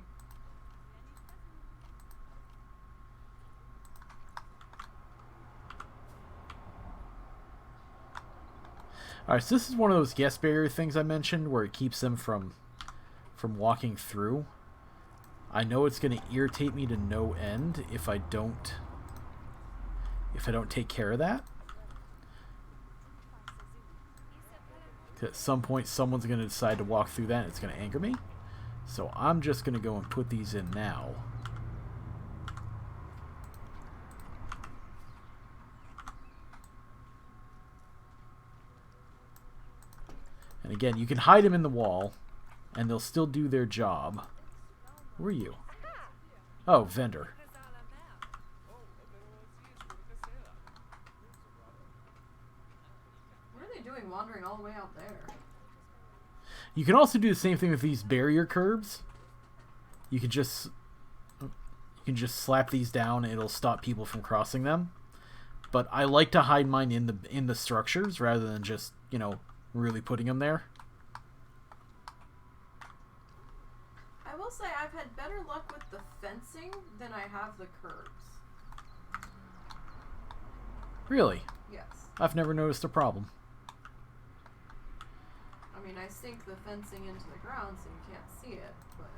Alright, so this is one of those guest barrier things I mentioned where it keeps them from walking through. I know it's going to irritate me to no end if I don't take care of that. At some point someone's going to decide to walk through that and it's going to anger me. So I'm just going to go and put these in now. And again, you can hide them in the wall, and they'll still do their job. Who are you? Oh, vendor. What are they doing wandering all the way out there? You can also do the same thing with these barrier curbs. You can just slap these down and it'll stop people from crossing them. But I like to hide mine in the structures rather than just, you know, really putting them there. I will say I've had better luck with the fencing than I have the curbs. Really? Yes. I've never noticed a problem. I mean, I sink the fencing into the ground so you can't see it, but...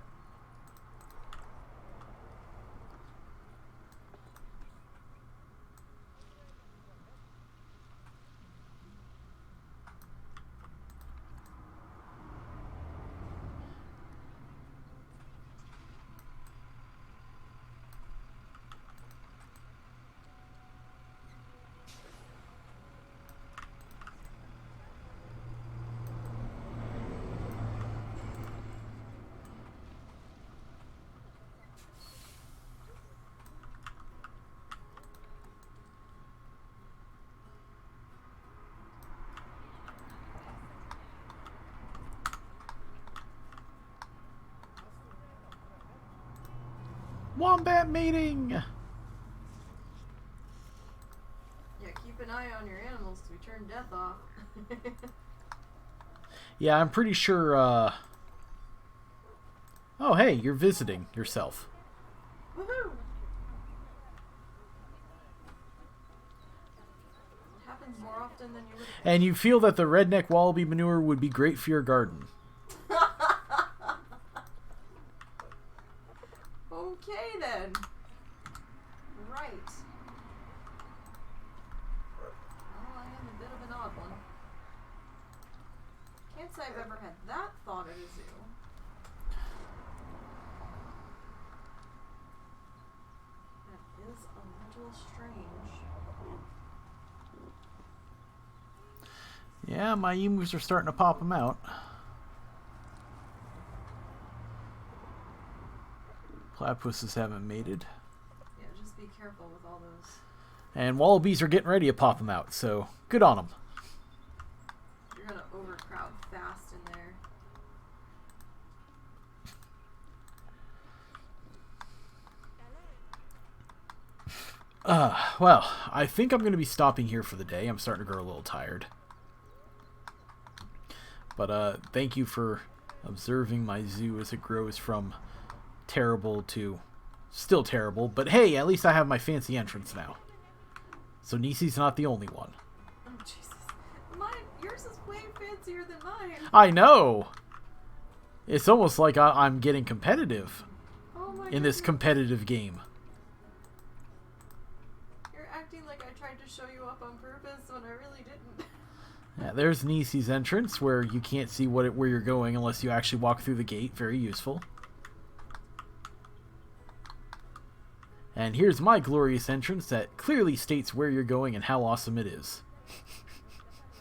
Wombat mating! Yeah, keep an eye on your animals to turn death off. Yeah, I'm pretty sure, Oh, hey, you're visiting yourself. Woohoo! It happens more often than you would think. And you feel that the redneck wallaby manure would be great for your garden. Okay then. Right. Well, I am a bit of an odd one. Can't say I've ever had that thought at a zoo. That is a little strange. Yeah, my emus are starting to pop them out. Platypuses haven't mated. Yeah, just be careful with all those. And wallabies are getting ready to pop them out, so good on them. You're gonna overcrowd fast in there. Well, I think I'm going to be stopping here for the day. I'm starting to grow a little tired. But thank you for observing my zoo as it grows from terrible to still terrible. But hey, at least I have my fancy entrance now. So Nisey's not the only one. Oh, Jesus. Yours is way fancier than mine. I know! It's almost like I'm getting competitive Oh my in this goodness. competitive game. You're acting like I tried to show you up on purpose when I really didn't. Yeah, there's Nisey's entrance, where you can't see where you're going unless you actually walk through the gate. Very useful. And here's my glorious entrance that clearly states where you're going and how awesome it is.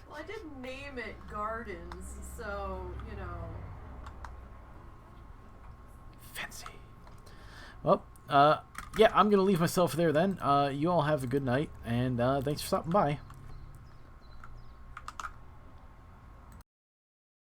Well, I did name it Gardens, so, you know. Fancy. Well, yeah, I'm going to leave myself there then. You all have a good night, and thanks for stopping by.